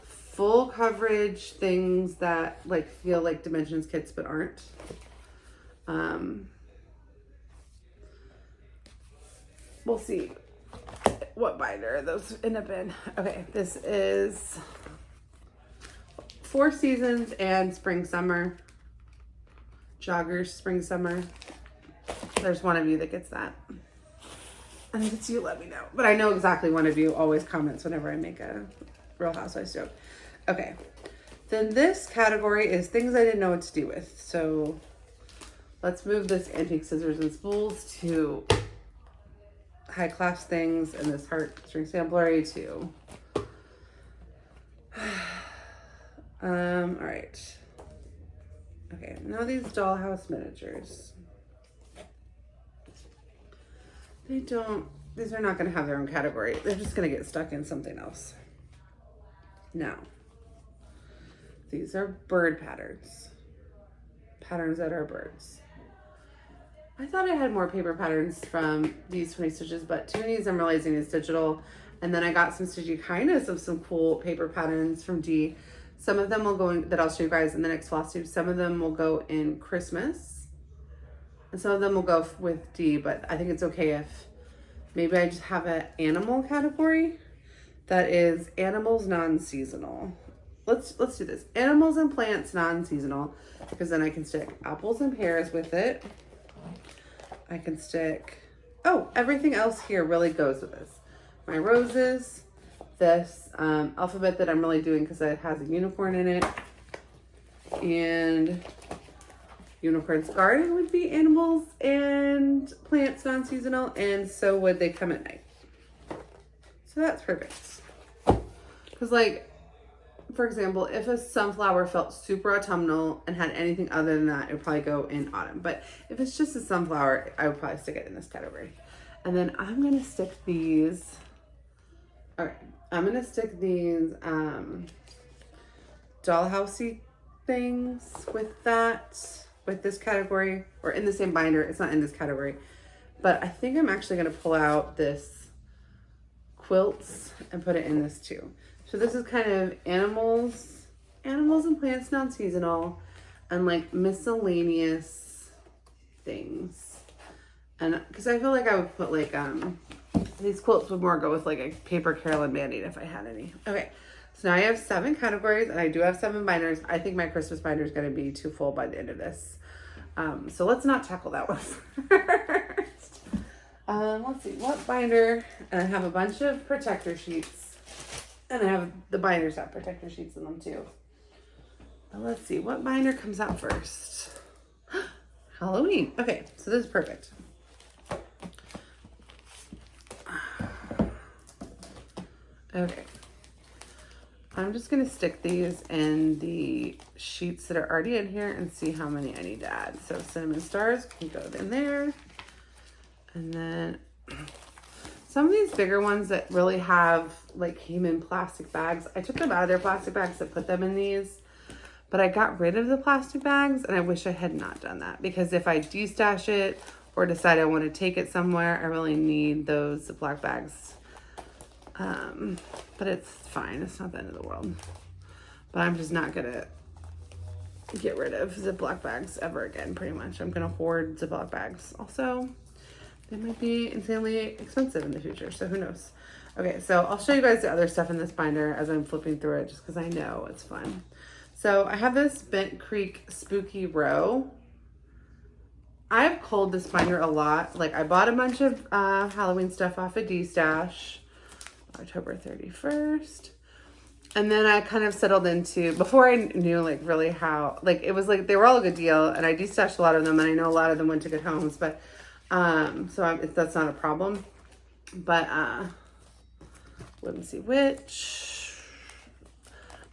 A: full coverage things that like feel like Dimensions kits but aren't. We'll see what binder those end up in. Okay, this is 4 Seasons and Spring Summer. Joggers Spring Summer. There's one of you that gets that. And if it's you, let me know. But I know exactly one of you always comments whenever I make a Real Housewives joke. Okay, then this category is things I didn't know what to do with. So let's move this Antique Scissors and Spools to High Class Things and this Heartstring Samplery to all right. Okay, now these Dollhouse Miniatures. These are not going to have their own category. They're just going to get stuck in something else. Now, these are bird patterns. Patterns that are birds. I thought I had more paper patterns from these 20 stitches, but 2 of these I'm realizing is digital. And then I got some Stitchy Kindness of some cool paper patterns from D. Some of them will go in, that I'll show you guys in the next Flosstube. Some of them will go in Christmas. And some of them will go with D, but I think it's okay if maybe I just have an animal category that is animals non-seasonal. Let's do this. Animals and plants non-seasonal, because then I can stick apples and pears with it. I can stick, oh, everything else here really goes with this. My roses, this alphabet that I'm really doing because it has a unicorn in it, and Unicorn's Garden would be animals and plants non-seasonal, and so would They Come at Night. So that's perfect. Because like, for example, if a sunflower felt super autumnal and had anything other than that, it would probably go in autumn. But if it's just a sunflower, I would probably stick it in this category. And then I'm going to stick these. All right. I'm going to stick these dollhousey things with this category, or in the same binder. It's not in this category. But I think I'm actually going to pull out this quilts and put it in this too. So this is kind of animals and plants non-seasonal, and like miscellaneous things. And because I feel like I would put like these quilts would more go with like a paper Carolyn Band-Aid if I had any. Okay, so now I have 7 categories, and I do have 7 binders. I think my Christmas binder is going to be too full by the end of this. So let's not tackle that one first. Let's see, what binder, and I have a bunch of protector sheets, and I have the binders have protector sheets in them too. But let's see, what binder comes out first? Halloween. Okay, so this is perfect. Okay, I'm just gonna stick these in the sheets that are already in here and see how many I need to add. So cinnamon stars can go in there. And then some of these bigger ones that really have like came in plastic bags, I took them out of their plastic bags to put them in these, but I got rid of the plastic bags, and I wish I had not done that, because if I destash it or decide I want to take it somewhere, I really need those Ziploc bags. But it's fine. It's not the end of the world. But I'm just not gonna get rid of Ziploc bags ever again, pretty much. I'm gonna hoard Ziploc bags. Also, they might be insanely expensive in the future, so who knows. Okay, so I'll show you guys the other stuff in this binder as I'm flipping through it, just because I know it's fun. So I have this Bent Creek Spooky Row. I've culled this binder a lot. Like, I bought a bunch of Halloween stuff off of D-Stash, October 31st. And then I kind of settled into, before I knew like really how, like it was like, they were all a good deal, and I de-stashed a lot of them, and I know a lot of them went to good homes, but that's not a problem. But let me see which.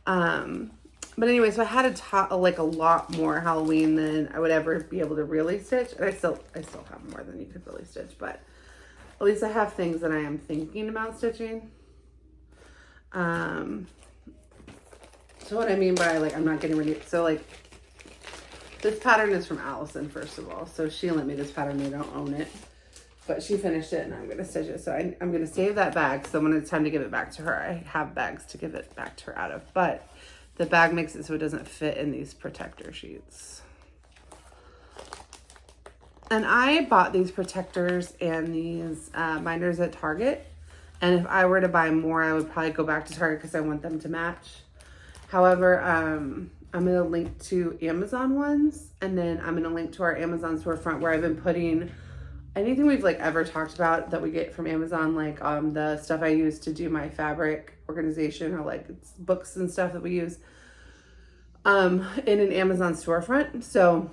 A: But anyway, so I had like a lot more Halloween than I would ever be able to really stitch. And I still have more than you could really stitch, but at least I have things that I am thinking about stitching. So what I mean by like, I'm not getting ready. So like, this pattern is from Allison, first of all. So she lent me this pattern. I don't own it, but she finished it, and I'm going to stitch it. So I'm going to save that bag. So when it's time to give it back to her, I have bags to give it back to her out of, but the bag makes it so it doesn't fit in these protector sheets. And I bought these protectors and these binders at Target. And if I were to buy more, I would probably go back to Target because I want them to match. However, I'm going to link to Amazon ones. And then I'm going to link to our Amazon storefront, where I've been putting anything we've like ever talked about that we get from Amazon, like the stuff I use to do my fabric organization, or like books and stuff that we use in an Amazon storefront. So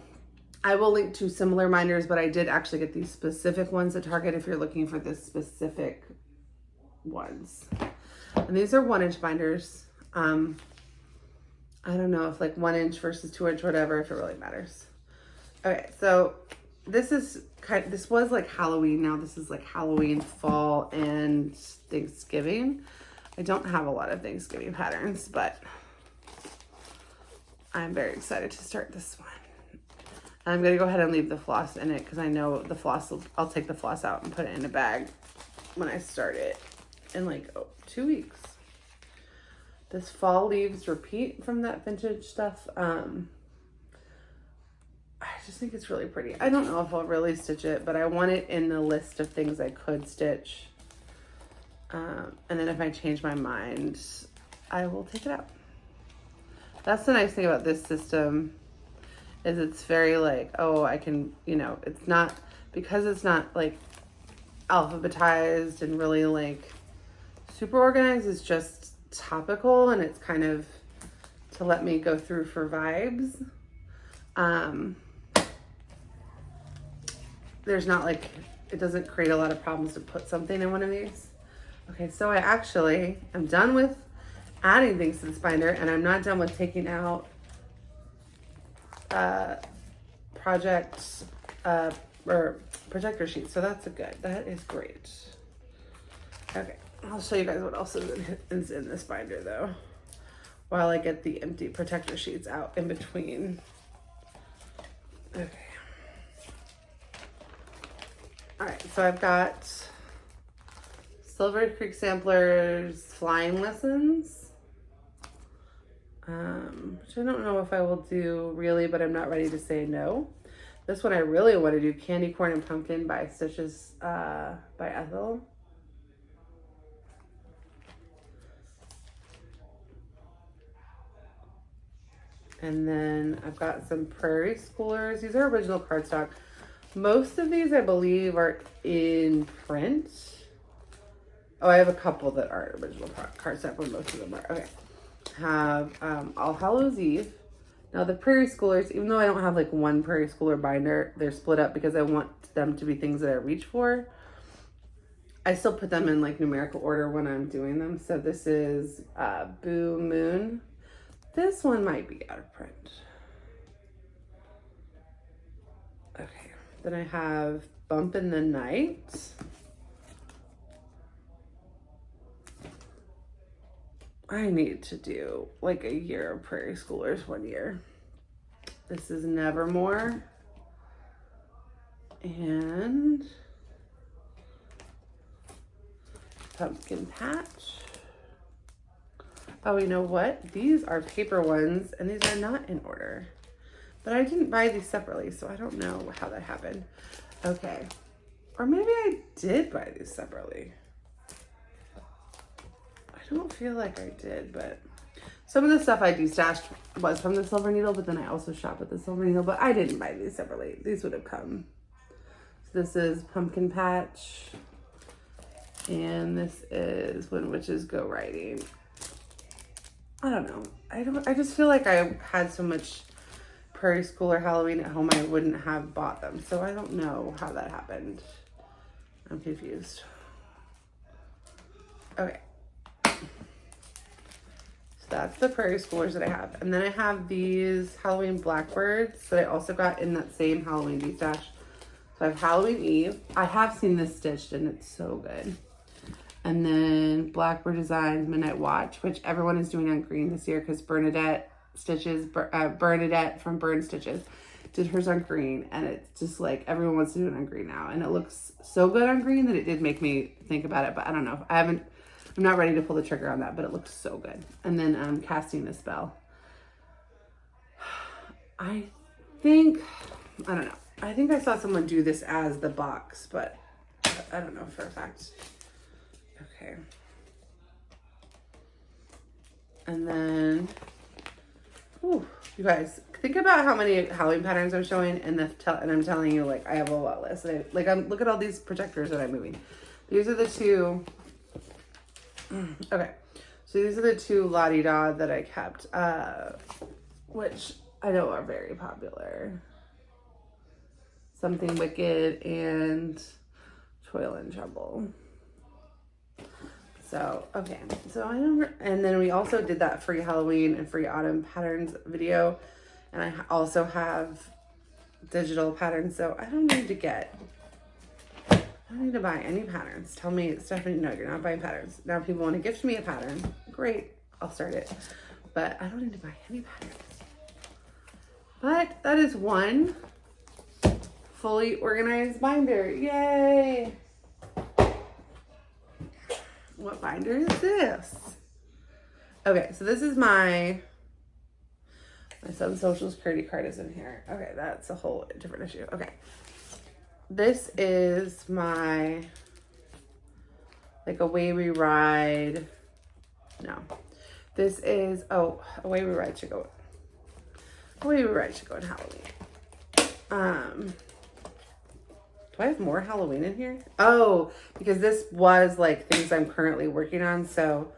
A: I will link to similar binders, but I did actually get these specific ones at Target if you're looking for this specific ones. And these are 1-inch binders. I don't know if like 1 inch versus 2 inch, whatever, if it really matters. Okay, so this was like Halloween. Now this is like Halloween, fall, and Thanksgiving. I don't have a lot of Thanksgiving patterns, but I'm very excited to start this one. And I'm gonna go ahead and leave the floss in it, because I know the floss, I'll take the floss out and put it in a bag when I start it in like 2 weeks. This Fall Leaves Repeat from that vintage stuff. I just think it's really pretty. I don't know if I'll really stitch it, but I want it in the list of things I could stitch. And then if I change my mind, I will take it out. That's the nice thing about this system, is it's very like, oh, I can, you know, it's not, because it's not like alphabetized and really like super organized. It's just topical, and it's kind of to let me go through for vibes. there's not like, it doesn't create a lot of problems to put something in one of these. Okay, so I'm done with adding things to this binder, and I'm not done with taking out projects or projector sheets. So that's that is great. Okay, I'll show you guys what else is in this binder though, while I get the empty protector sheets out in between. Okay. All right, so I've got Silver Creek Samplers Flying Lessons, which I don't know if I will do really, but I'm not ready to say no. This one I really want to do, Candy Corn and Pumpkin by Stitches by Ethel. And then I've got some Prairie Schoolers. These are original cardstock. Most of these, I believe, are in print. Oh, I have a couple that aren't original cardstock, but most of them are. Okay. Have All Hallows Eve. Now the Prairie Schoolers, even though I don't have like one Prairie Schooler binder, they're split up because I want them to be things that I reach for. I still put them in like numerical order when I'm doing them. So this is Boo Moon. This one might be out of print. Okay. Then I have Bump in the Night. I need to do like a year of Prairie Schoolers one year. This is Nevermore. And Pumpkin Patch. Oh, you know what? These are paper ones and these are not in order. But I didn't buy these separately, so I don't know how that happened. Okay. Or maybe I did buy these separately. I don't feel like I did, but some of the stuff I destashed was from the Silver Needle, but then I also shopped at the Silver Needle, but I didn't buy these separately. These would have come. So this is Pumpkin Patch, and this is When Witches Go Riding. I don't know. I just feel like I had so much Prairie Schooler Halloween at home, I wouldn't have bought them. So I don't know how that happened. I'm confused. Okay. That's the Prairie Schoolers that I have. And then I have these Halloween Blackbirds that I also got in that same Halloween destash. So I have Halloween Eve. I have seen this stitched and it's so good. And then Blackbird Designs Midnight Watch, which everyone is doing on green this year because Bernadette from Burn Stitches did hers on green. And it's just like everyone wants to do it on green now. And it looks so good on green that it did make me think about it. But I don't know. I'm not ready to pull the trigger on that, but it looks so good. And then Casting a Spell. I don't know. I think I saw someone do this as the box, but I don't know for a fact. Okay. And then, you guys, think about how many Halloween patterns I'm showing, and I'm telling you, like, I have a lot less. Look at all these projectors that I'm moving. These are the two. Okay, so these are the two La-Di-Da that I kept, which I know are very popular. Something Wicked and Toil and Trouble. So, okay, so and then we also did that free Halloween and free autumn patterns video, and I also have digital patterns, so I don't need to buy any patterns. Tell me, Stephanie, no, you're not buying patterns. Now, if people want to gift me a pattern, great, I'll start it. But I don't need to buy any patterns. But that is one fully organized binder. Yay! What binder is this? Okay, so this is my son's Social Security card is in here. Okay, that's a whole different issue. Okay. This is my, like, Away We Ride. No. This is, Away We Ride should go in Halloween. Do I have more Halloween in here? Oh, because this was, like, things I'm currently working on, so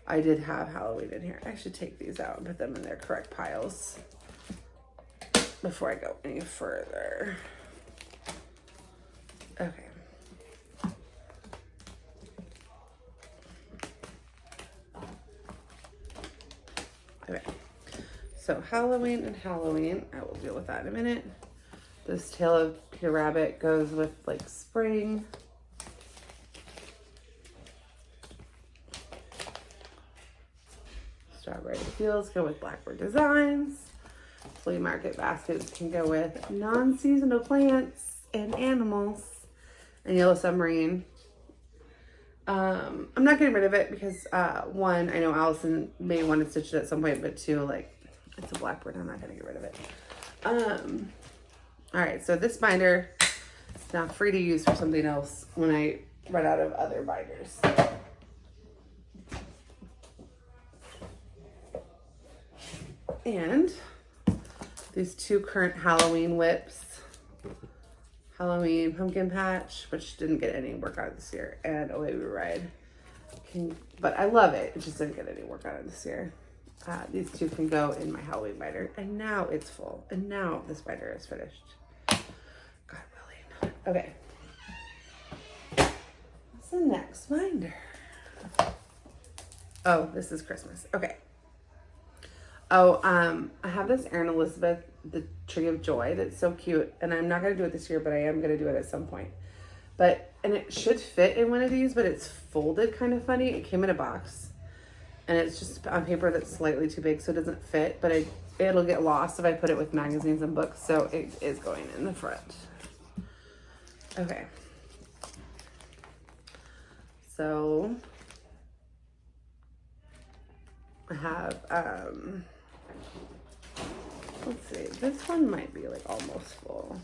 A: I did have Halloween in here. I should take these out and put them in their correct piles before I go any further. Okay. Okay. So Halloween and Halloween, I will deal with that in a minute. This Tale of Peter Rabbit goes with like spring. Strawberry Fields go with Blackbird Designs. Flea Market Baskets can go with non-seasonal plants and animals. And Yellow Submarine. I'm not getting rid of it because one, I know Allison may want to stitch it at some point, but two, like, it's a Blackbird. I'm not going to get rid of it. All right, so this binder is now free to use for something else when I run out of other binders. And these two current Halloween whips. Halloween Pumpkin Patch, which didn't get any work on it this year, and Away We Ride. But I love it. It just didn't get any work on it this year. These two can go in my Halloween binder. And now it's full. And now this binder is finished. God willing. Okay. What's the next binder? Oh, this is Christmas. Okay. Oh, I have this Erin Elizabeth, the Tree of Joy, that's so cute. And I'm not going to do it this year, but I am going to do it at some point. And it should fit in one of these, but it's folded kind of funny. It came in a box. And it's just on paper that's slightly too big, so it doesn't fit. But it'll get lost if I put it with magazines and books. So it is going in the front. Okay. So I have, let's see, this one might be like almost full.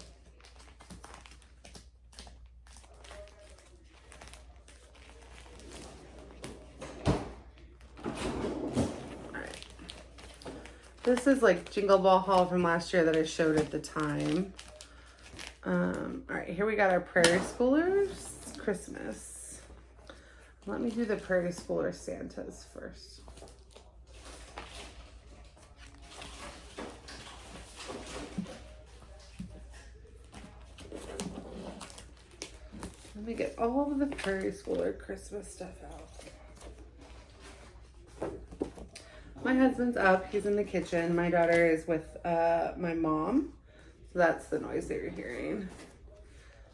A: Alright. This is like Jingle Ball haul from last year that I showed at the time. Alright, here we got our Prairie Schoolers Christmas. Let me do the Prairie Schooler Santas first. Let me get all of the Prairie Schooler Christmas stuff out. My husband's up. He's in the kitchen. My daughter is with my mom. So that's the noise that you're hearing.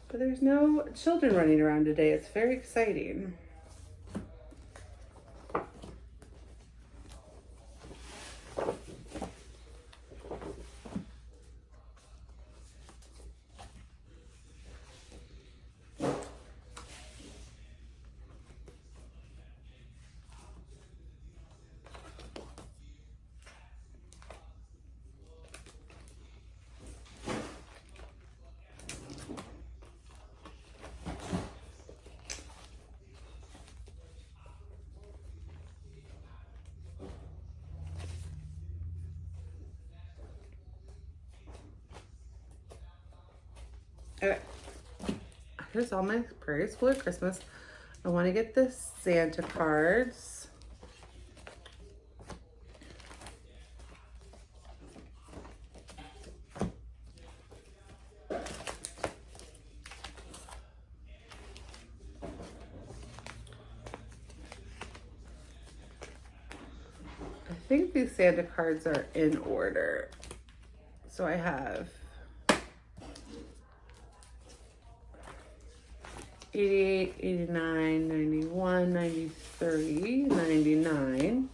A: But there's no children running around today. It's very exciting. Okay, here's all my Prairie Schooler Christmas. I want to get the Santa cards. I think these Santa cards are in order. So I have 88, 89, 91, 93, 99.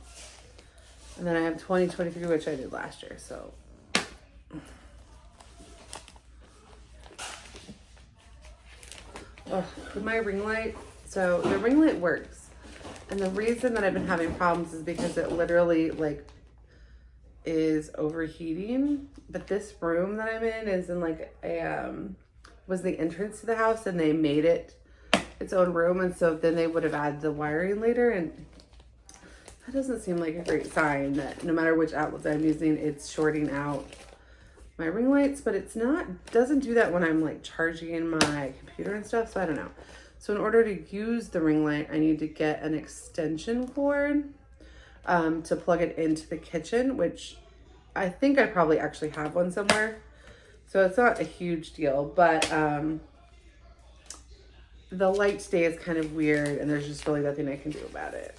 A: And then I have 2023, which I did last year, so. Oh, my ring light. So the ring light works. And the reason that I've been having problems is because it literally like is overheating. But this room that I'm in is in like a, was the entrance to the house, and they made it its own room, and so then they would have added the wiring later, and that doesn't seem like a great sign that no matter which outlet I'm using, it's shorting out my ring lights. But it's not, doesn't do that when I'm like charging my computer and stuff, so I don't know. So in order to use the ring light, I need to get an extension cord to plug it into the kitchen, which I think I probably actually have one somewhere. So it's not a huge deal, but the light today is kind of weird and there's just really nothing I can do about it.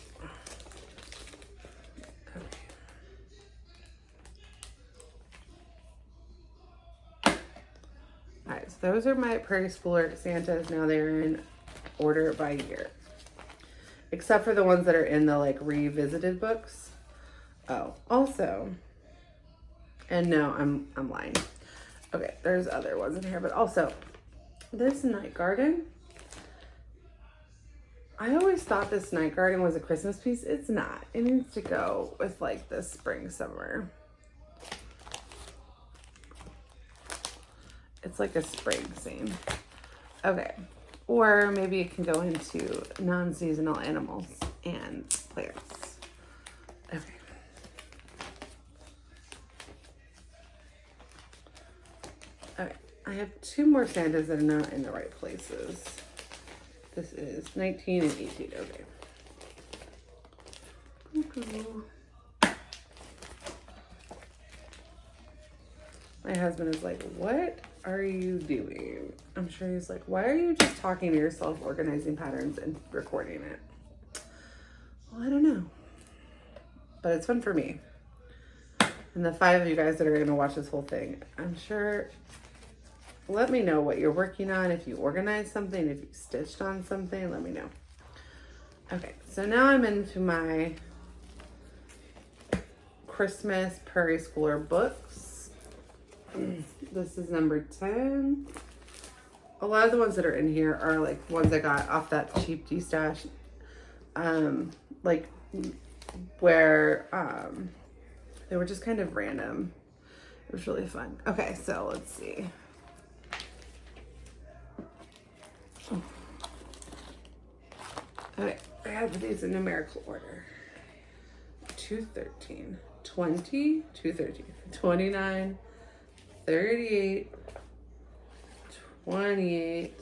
A: Alright, so those are my Prairie Schooler Santas. Now they're in order by year. Except for the ones that are in the like revisited books. Oh, also, and no, I'm lying. Okay, there's other ones in here, but also this night garden. I always thought this night garden was a Christmas piece. It's not. It needs to go with like the spring, summer. It's like a spring scene. Okay. Or maybe it can go into non-seasonal animals and plants. Okay. Okay. I have two more Santas that are not in the right places. This is 19 and 18. Okay. My husband is like, what are you doing? I'm sure he's like, why are you just talking to yourself, organizing patterns and recording it? Well, I don't know. But it's fun for me. And the 5 of you guys that are going to watch this whole thing, I'm sure, let me know what you're working on. If you organized something, if you stitched on something, let me know. Okay, so now I'm into my Christmas Prairie Schooler books. This is number 10. A lot of the ones that are in here are like ones I got off that cheap D-stash. Like where they were just kind of random. It was really fun. Okay, so let's see. Okay, I gotta put these in numerical order. 213, 20, 213, 29, 38, 28,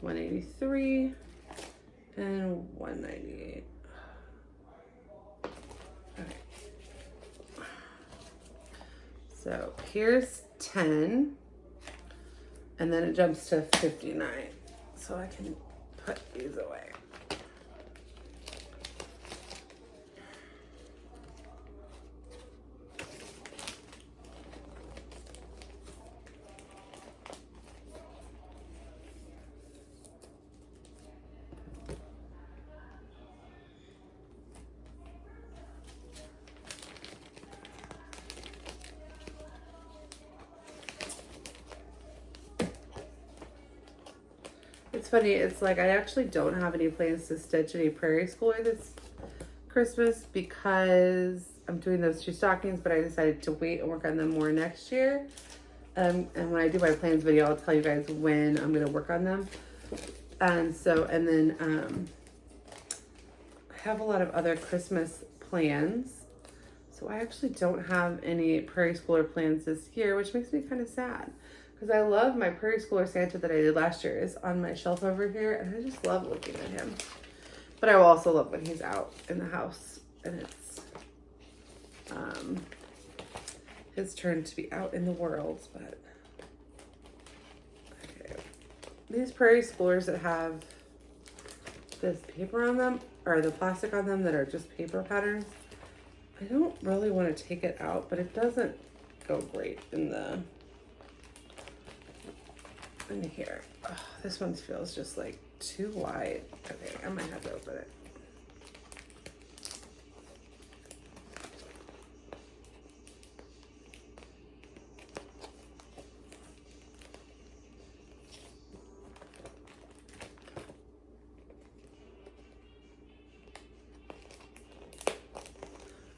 A: 183, and 198. Okay. So here's 10, and then it jumps to 59. So I can put these away. It's funny, it's like I actually don't have any plans to stitch any Prairie Schooler this Christmas because I'm doing those 2 stockings, but I decided to wait and work on them more next year. And when I do my plans video, I'll tell you guys when I'm going to work on them. And then I have a lot of other Christmas plans. So I actually don't have any Prairie Schooler plans this year, which makes me kind of sad. Because I love my Prairie Schooler Santa that I did last year is on my shelf over here. And I just love looking at him. But I will also love when he's out in the house. And it's his turn to be out in the world. But okay. These Prairie Schoolers that have this paper on them, or the plastic on them that are just paper patterns, I don't really want to take it out, but it doesn't go great in here. Oh, this one feels just like too wide. Okay, I might have to open it.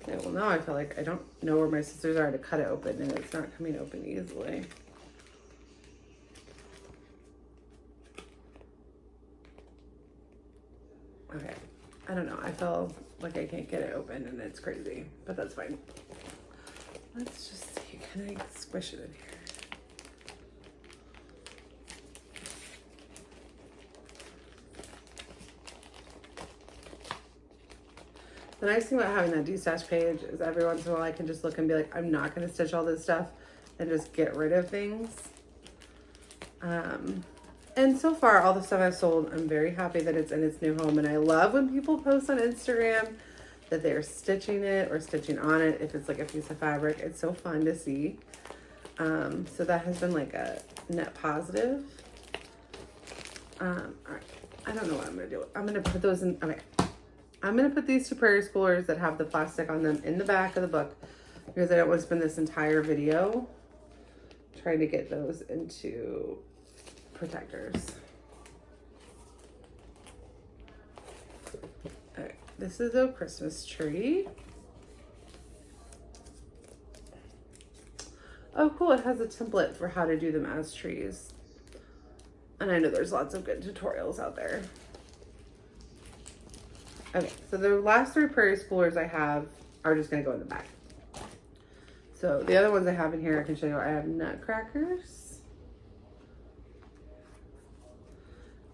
A: Okay, well now I feel like I don't know where my scissors are to cut it open and it's not coming open easily. Okay, I don't know. I feel like I can't get it open and it's crazy, but that's fine. Let's just see. Can I squish it in here? The nice thing about having that D-stash page is every once in a while I can just look and be like, I'm not going to stitch all this stuff and just get rid of things. And so far, all the stuff I've sold, I'm very happy that it's in its new home. And I love when people post on Instagram that they're stitching it or stitching on it. If it's like a piece of fabric, it's so fun to see. So that has been like a net positive. All right. I don't know what I'm going to do. I'm going to put those in. Okay. I'm going to put these two Prairie Schoolers that have the plastic on them in the back of the book because I don't want to spend this entire video trying to get those into protectors. All right. This is a Christmas tree. Oh, cool. It has a template for how to do them as trees. And I know there's lots of good tutorials out there. Okay, so the last three Prairie Schoolers I have are just going to go in the back. So the other ones I have in here, I can show you. I have nutcrackers.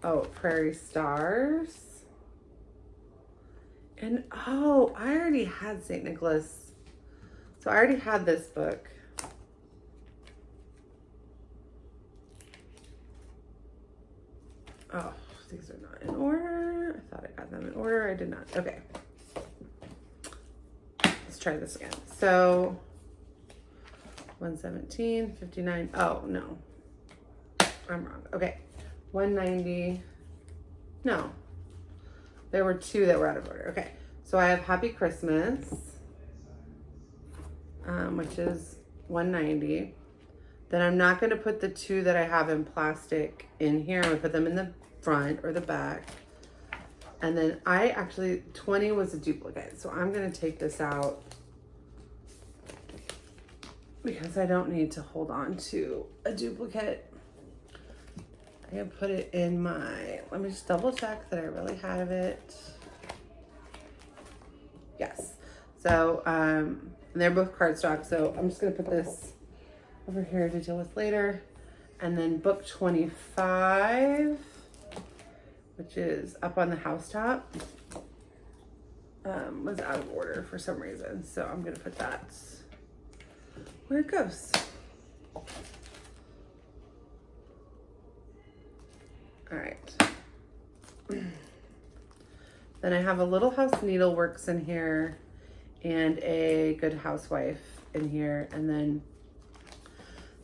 A: Oh, Prairie Stars. And, oh, I already had St. Nicholas. So I already had this book. Oh, these are not in order. I thought I got them in order. I did not. Okay. Let's try this again. So 117, 59. Oh, no. I'm wrong. Okay. 190. No. There were two that were out of order. Okay. So I have Happy Christmas, which is 190. Then I'm not going to put the two that I have in plastic in here. I'm going to put them in the front or the back. And then 20 was a duplicate. So I'm going to take this out because I don't need to hold on to a duplicate. I'm going to put it in my, let me just double check that I really have it. Yes. So, and they're both cardstock. So I'm just going to put this over here to deal with later. And then book 25, which is up on the housetop, was out of order for some reason. So I'm going to put that where it goes. All right. Then I have a Little House Needleworks in here and a Good Housewife in here. And then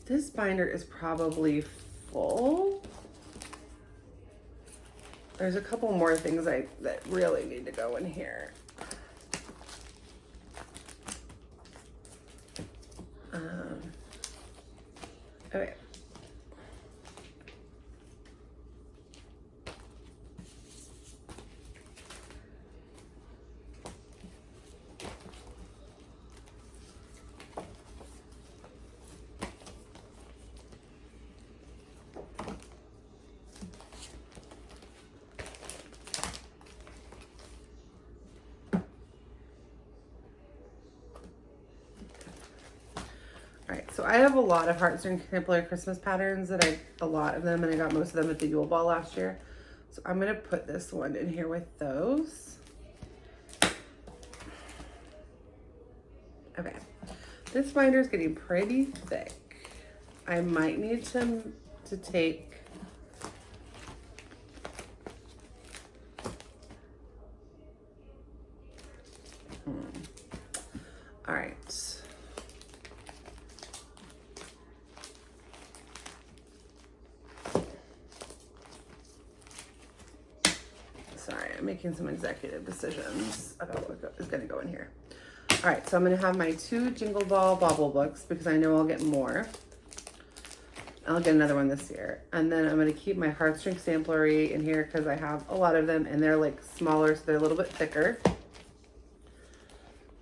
A: this binder is probably full. There's a couple more things that really need to go in here. Okay. So I have a lot of heartstring sampler Christmas patterns a lot of them, and I got most of them at the Yule Ball last year. So I'm gonna put this one in here with those. Okay, this binder is getting pretty thick. I might need to take all right. Sorry, I'm making some executive decisions about what is going to go in here. All right, so I'm going to have my two Jingle Ball Bauble books because I know I'll get more. I'll get another one this year. And then I'm going to keep my heartstring samplery in here because I have a lot of them and they're like smaller, so they're a little bit thicker.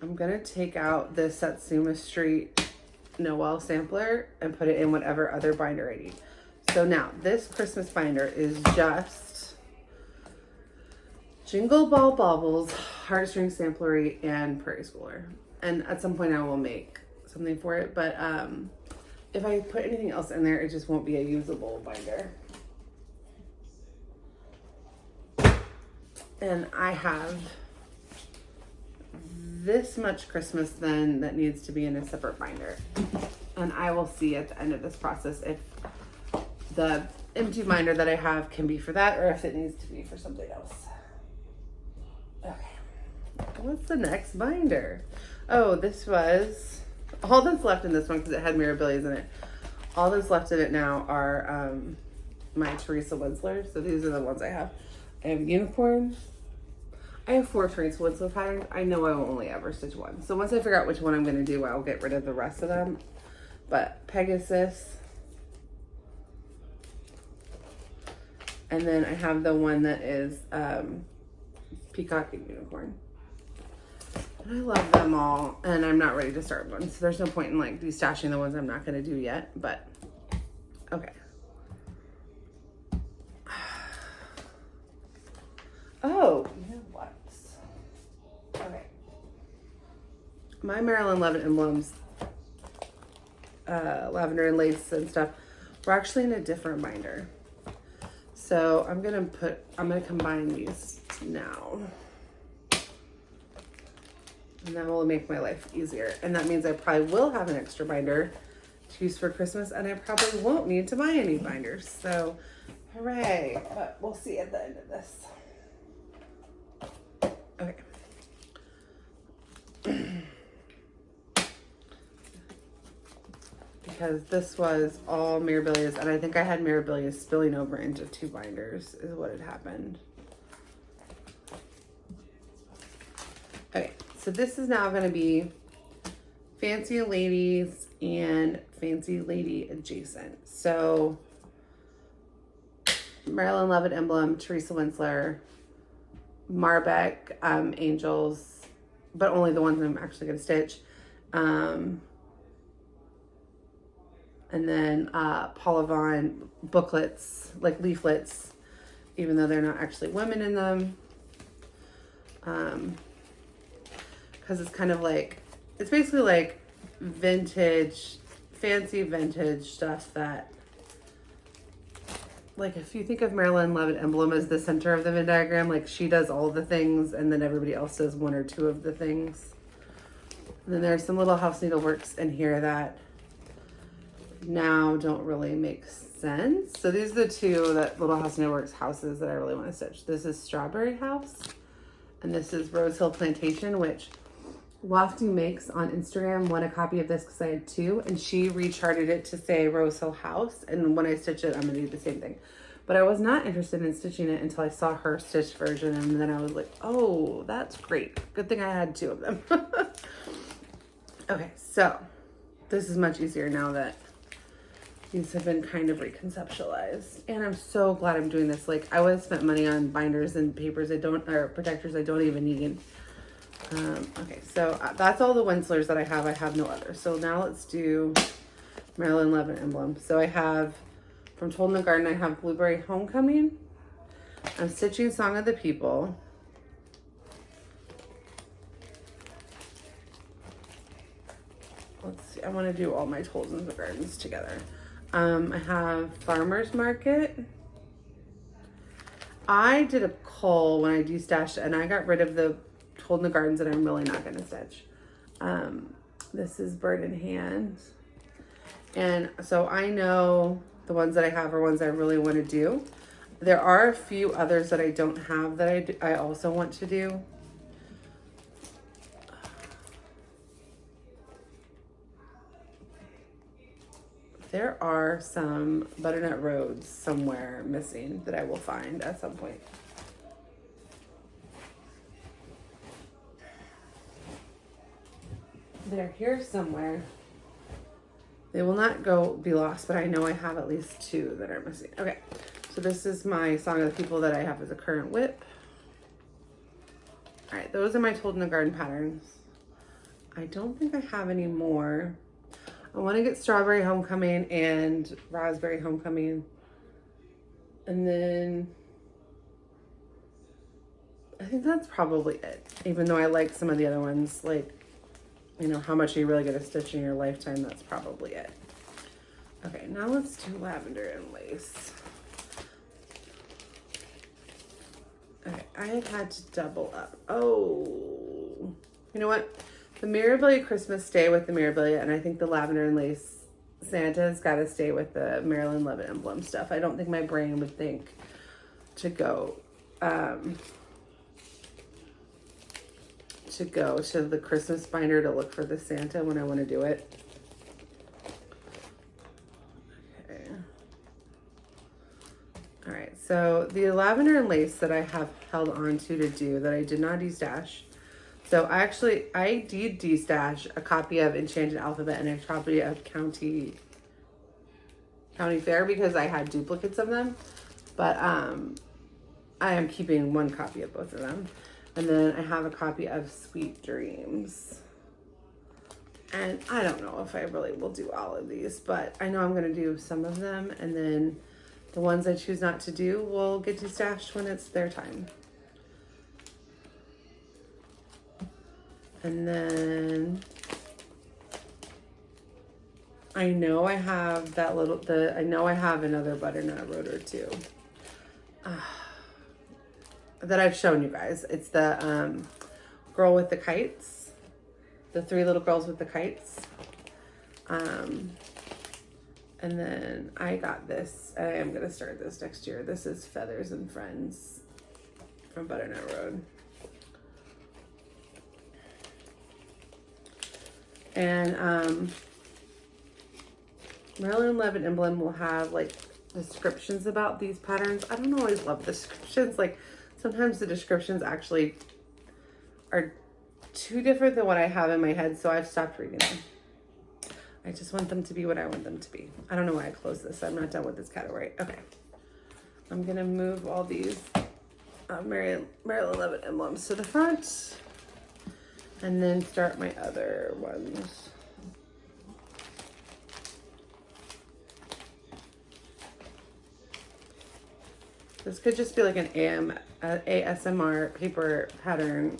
A: I'm going to take out the Satsuma Street Noel sampler and put it in whatever other binder I need. So now this Christmas binder is just Jingle Ball Baubles, heartstring samplery, and Prairie Schooler. And at some point I will make something for it, but if I put anything else in there, it just won't be a usable binder. And I have this much Christmas then that needs to be in a separate binder. And I will see at the end of this process if the empty binder that I have can be for that or if it needs to be for something else. Okay, what's the next binder? Oh, this was, all that's left in this one because it had Mirabilias in it. All that's left in it now are my Teresa Winsler. So these are the ones I have. I have Unicorn. I have 4 Teresa Winsler patterns. I know I will only ever stitch one. So once I figure out which one I'm going to do, I'll get rid of the rest of them. But Pegasus. And then I have the one that is Peacock and Unicorn. And I love them all. And I'm not ready to start one. So there's no point in like destashing the ones I'm not going to do yet. But okay. Oh, you know what? Okay. My Marilyn Leavitt emblems, lavender and lace and stuff, we're actually in a different binder. So I'm gonna combine these now. And that will make my life easier. And that means I probably will have an extra binder to use for Christmas, and I probably won't need to buy any binders. So hooray, but we'll see at the end of this. Okay. Because this was all Mirabilias, and I think I had Mirabilias spilling over into 2 binders is what had happened. Okay, so this is now going to be Fancy Ladies and Fancy Lady Adjacent. So Marilyn Leavitt emblem, Teresa Winsler, Marbeck angels, but only the ones I'm actually going to stitch. And then Paula Vaughn booklets, like leaflets, even though they're not actually women in them. Because it's kind of like, it's basically like vintage, fancy vintage stuff that, like if you think of Marilyn Leavitt emblem as the center of the Venn diagram, like she does all the things and then everybody else does 1 or 2 of the things. And then there's some little house needleworks in here that now don't really make sense. So these are the 2 that Little House Needleworks houses that I really want to stitch. This is Strawberry House and this is Rose Hill Plantation, which Lofty Makes on Instagram won a copy of this because I had 2 and she recharted it to say Rose Hill House, and when I stitch it I'm gonna do the same thing. But I was not interested in stitching it until I saw her stitched version, and then I was like, oh, that's great. Good thing I had 2 of them. Okay, so this is much easier now that these have been kind of reconceptualized, and I'm so glad I'm doing this. Like I would have spent money on binders and papers or protectors I don't even need. Okay, so that's all the Winslers that I have. I have no others. So now let's do Marilyn Leavitt emblem. So I have, from Told in the Garden, I have Blueberry Homecoming. I'm stitching Song of the People. Let's see, I want to do all my Told in the Gardens together. I have Farmer's Market. I did a cull when I destashed and I got rid of the Told in the Gardens that I'm really not going to stitch. This is Bird in Hand. And so I know the ones that I have are ones I really want to do. There are a few others that I don't have that I also want to do. There are some butternut roads somewhere missing that I will find at some point. They're here somewhere. They will not be lost, but I know I have at least 2 that are missing. Okay, so this is my Song of the People that I have as a current whip. All right, those are my Told in the Garden patterns. I don't think I have any more. I want to get Strawberry Homecoming and Raspberry Homecoming. And then I think that's probably it. Even though I like some of the other ones, like, you know, how much are you really going to stitch in your lifetime? That's probably it. Okay, now let's do Lavender and Lace. Okay, I have had to double up. Oh, you know what? The Mirabilia Christmas stay with the Mirabilia, and I think the Lavender and Lace Santa's got to stay with the Maryland Love and Emblem stuff. I don't think my brain would think to go to the Christmas binder to look for the Santa when I want to do it. Okay. All right, so the lavender and lace that I have held on to do that I did not destash. So I did destash a copy of Enchanted Alphabet and a copy of County Fair because I had duplicates of them. But I am keeping one copy of both of them. And then I have a copy of Sweet Dreams. And I don't know if I really will do all of these, but I know I'm going to do some of them. And then the ones I choose not to do will get destashed when it's their time. And then I know I have I know I have another butternut road or two that I've shown you guys. It's the girl with the kites, the 3 little girls with the kites. And then I got this. I am going to start this next year. This is Feathers and Friends from Butternut Road. And Maryland Love and Emblem will have like descriptions about these patterns. I don't always love descriptions. Like sometimes the descriptions actually are too different than what I have in my head, so I've stopped reading them. I just want them to be what I want them to be. I don't know why I closed this. I'm not done with this category. Okay. I'm going to move all these Maryland Love and Emblems to the front. And then start my other ones. This could just be like an ASMR paper pattern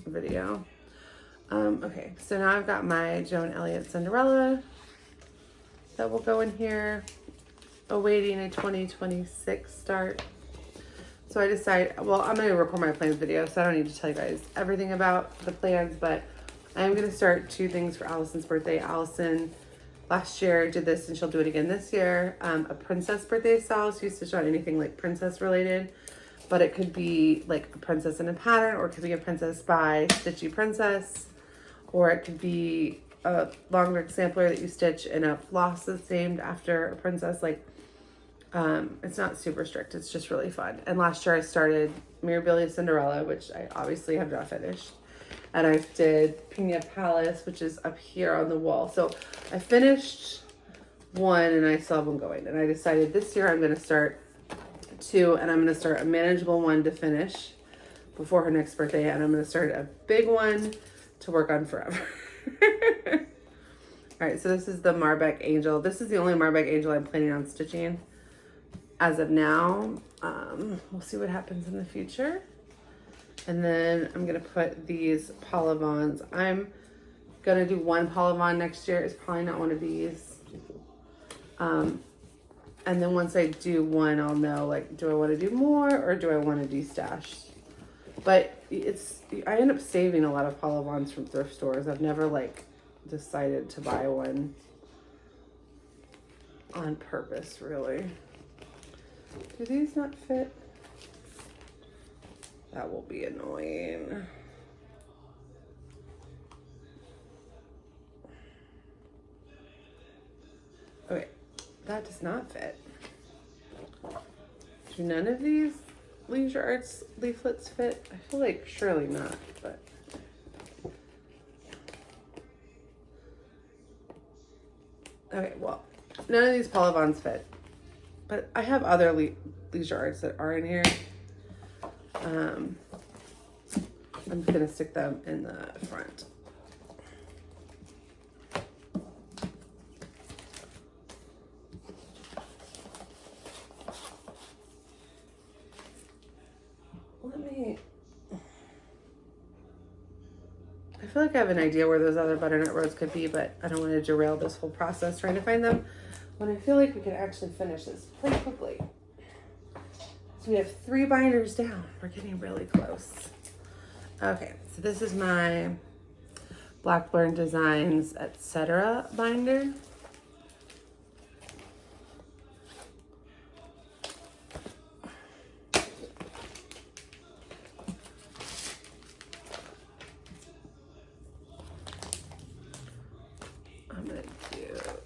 A: video. Okay, so now I've got my Joan Elliott Cinderella that will go in here, awaiting a 2026 start. So I decided, well, I'm going to record my plans video, so I don't need to tell you guys everything about the plans, but I am going to start 2 things for Allison's birthday. Allison last year did this, and she'll do it again this year. A princess birthday style. She used to start anything like princess related, but it could be like a princess in a pattern, or it could be a princess by Stitchy Princess, or it could be a long neck sampler that you stitch in a floss that's named after a princess. Like, it's not super strict. It's just really fun. And last year I started Mirabilia Cinderella, which I obviously have not finished. And I did Pina Palace, which is up here on the wall. So I finished one and I still have one going. And I decided this year I'm going to start 2, and I'm going to start a manageable one to finish before her next birthday. And I'm going to start a big one to work on forever. All right, so this is the Marbeck Angel. This is the only Marbeck Angel I'm planning on stitching as of now. We'll see what happens in the future. And then I'm going to put these Polyvons. I'm going to do one Polyvon next year. It's probably not one of these. And then once I do one, I'll know, like, do I want to do more or do I want to destash? But I end up saving a lot of Polyvons from thrift stores. I've never, like, decided to buy one on purpose, really. Do these not fit? That will be annoying. Okay, that does not fit. Do none of these Leisure Arts leaflets fit? I feel like surely not, but. Okay, well, none of these Polyvons fit. But I have other Leisure Arts that are in here. I'm gonna stick them in the front. I feel like I have an idea where those other butternut roads could be, but I don't want to derail this whole process trying to find them when I feel like we can actually finish this pretty quickly. So we have 3 binders down. We're getting really close. Okay, so this is my Blackburn Designs, etc. binder.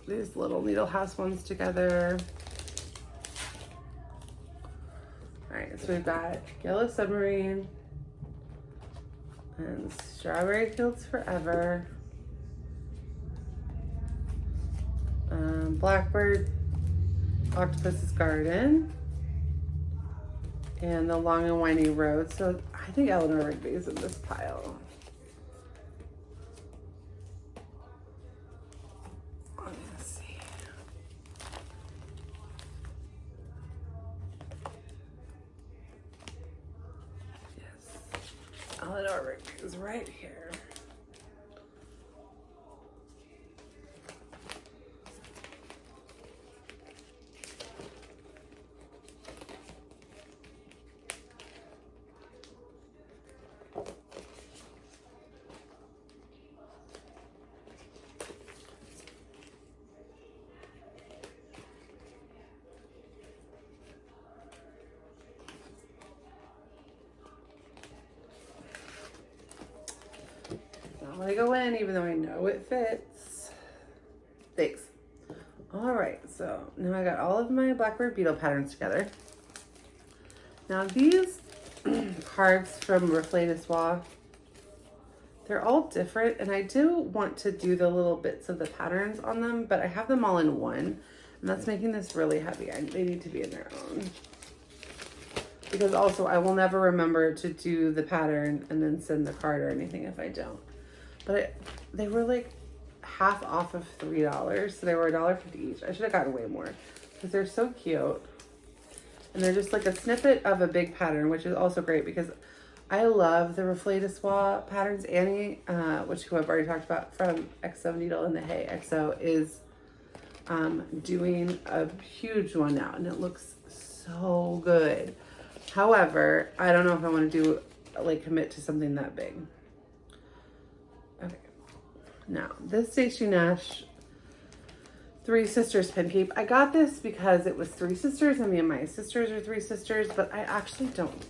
A: these little needle house ones together. All right, so we've got Yellow Submarine and Strawberry Fields Forever. Blackbird, Octopus's Garden, and The Long and Winding Road. So I think Eleanor Rigby is in this pile. Let's see. Yes, Eleanor Rigby is right here. I'm gonna go in even though I know it fits. Thanks. All right, so now I got all of my Blackbird Beetle patterns together. Now these cards from Flosstubes, they're all different, and I do want to do the little bits of the patterns on them, but I have them all in one, and that's making this really heavy. They need to be in their own. Because also I will never remember to do the pattern and then send the card or anything if I don't. But they were like half off of $3, so they were $1.50 each. I should have gotten way more because they're so cute. And they're just like a snippet of a big pattern, which is also great because I love the Flosstubes patterns. Annie, which who I've already talked about from XO Needle and the Hey XO, is doing a huge one now, and it looks so good. However, I don't know if I want to do like commit to something that big. Okay, now this Stacey Nash Three Sisters pin keep. I got this because it was three sisters and me and my sisters are three sisters, but I actually don't.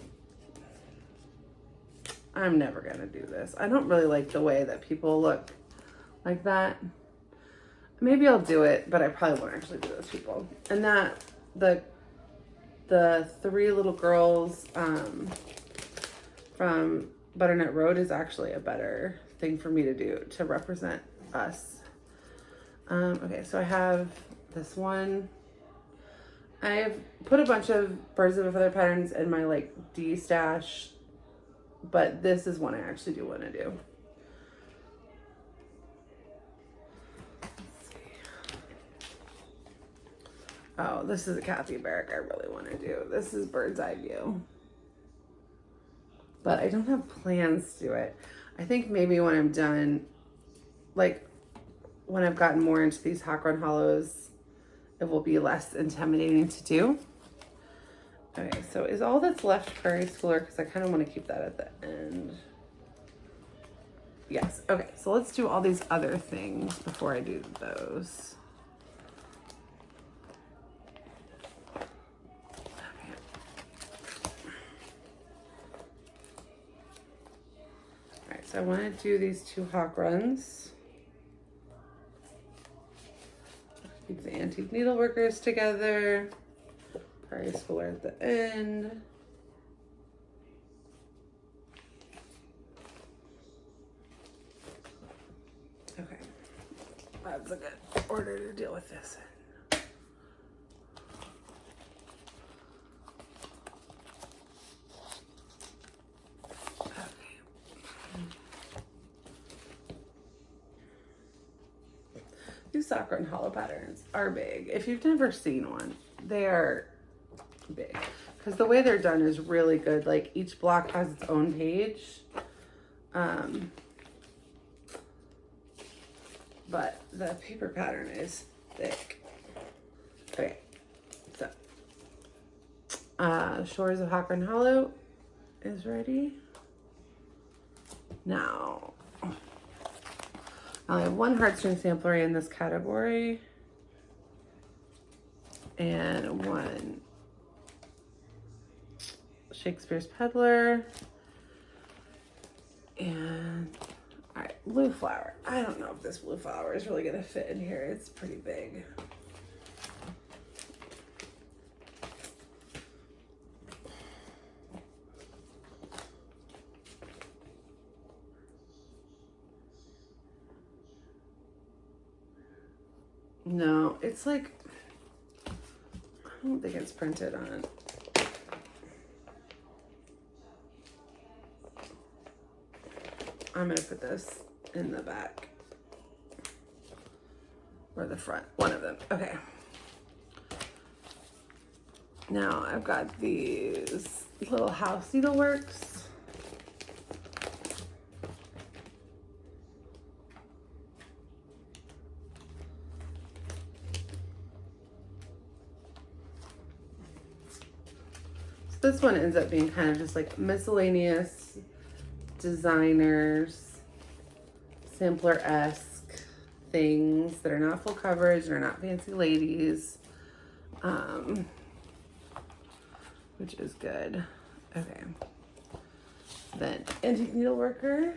A: I'm never gonna do this. I don't really like the way that people look like that. Maybe I'll do it, but I probably won't actually do those people. And that the three little girls from Butternut Road is actually a better thing for me to do to represent us. Okay, so I have this one. I've put a bunch of Birds of a Feather patterns in my like D stash, but this is one I actually do want to do. Let's see. Oh, this is a Kathy Barrick I really want to do. This is Bird's Eye View. But I don't have plans to do it. I think maybe when I'm done, like when I've gotten more into these Hot Run Hollows, it will be less intimidating to do. Okay, so is all that's left Prairie Schooler? Because I kind of want to keep that at the end. Yes, okay, so let's do all these other things before I do those. Okay. All right, so I want to do these two Hawk Runs. Keep the Antique Needleworkers together. Prairie Schooler at the end. Okay, that's a good order to deal with this in. These Sock Run Hollow patterns are big. If you've never seen one, they are big because the way they're done is really good. Like each block has its own page, but the paper pattern is thick. Okay, so Shores of Hawk Run Hollow is ready. Now I have one heartstring sampler in this category and one Shakespeare's Peddler, and All right, blue flower. I don't know if this blue flower is really gonna fit in here. It's pretty big. No, it's like, I don't think it's printed on it. I'm gonna put this in the back or the front, one of them. Okay. Now I've got these little house needleworks. This one ends up being kind of just like miscellaneous designers, sampler-esque things that are not full coverage, they're not fancy ladies, which is good. Okay. Then antique needleworker,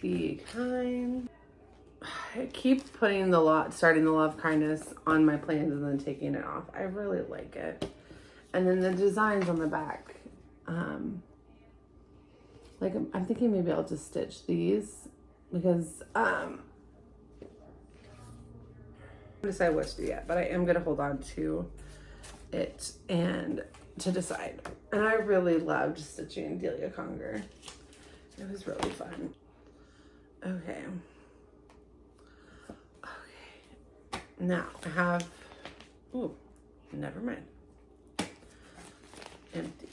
A: be kind. I keep putting starting the love kindness on my plans and then taking it off. I really like it. And then the designs on the back. Like I'm thinking maybe I'll just stitch these because I haven't decided what to do yet, but I am gonna hold on to it and to decide. And I really loved stitching Delia Conger. It was really fun. Okay. Now I have, ooh, never mind. Empty.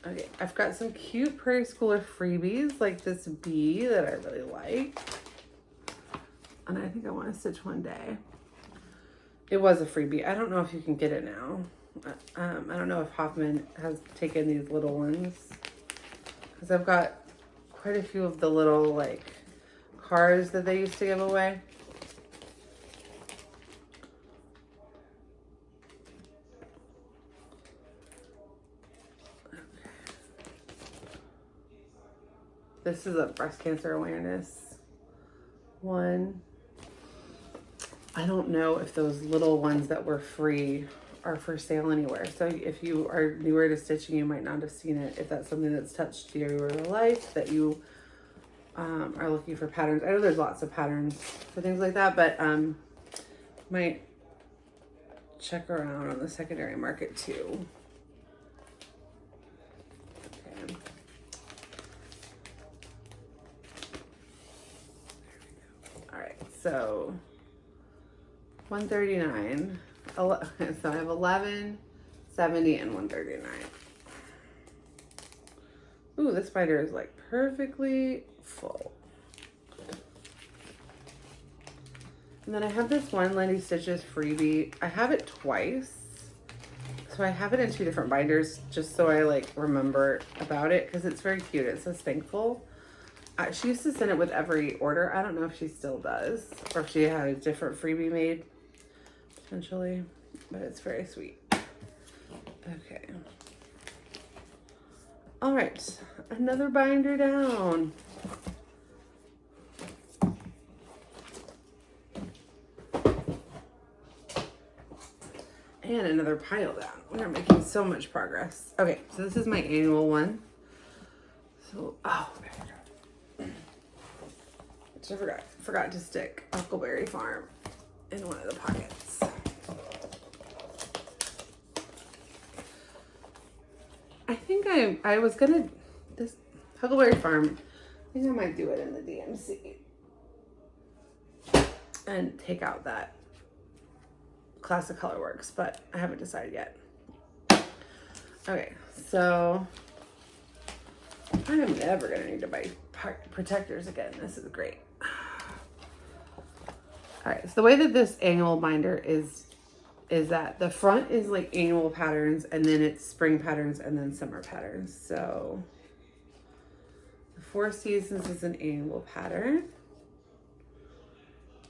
A: Okay, I've got some cute Prairie Schooler freebies like this bee that I really like. And I think I want to stitch one day. It was a freebie. I don't know if you can get it now. I don't know if Hoffman has taken these little ones. Because I've got quite a few of the little like cards that they used to give away. This is a breast cancer awareness one. I don't know if those little ones that were free are for sale anywhere. So if you are newer to stitching, you might not have seen it. If that's something that's touched your life, that you are looking for patterns. I know there's lots of patterns for things like that, but might check around on the secondary market too. Okay. All right, so 139. So I have 11, 70, and 139. Ooh, this binder is like perfectly full. And then I have this one Lindy Stitches freebie. I have it twice. So I have it in 2 different binders just so I like remember about it because it's very cute. It says thankful. She used to send it with every order. I don't know if she still does or if she had a different freebie made potentially, but it's very sweet. Okay. All right, another binder down. And another pile down. We are making so much progress. Okay, so this is my annual one. So, oh, which I forgot to stick Huckleberry Farm in one of the pockets. I think I was gonna, this Huckleberry Farm, I think I might do it in the DMC and take out that Classic Colorworks, but I haven't decided yet. Okay, so I am never gonna need to buy protectors again. This is great. All right, so the way that this annual binder is that the front is like annual patterns and then it's spring patterns and then summer patterns. So the 4 Seasons is an annual pattern.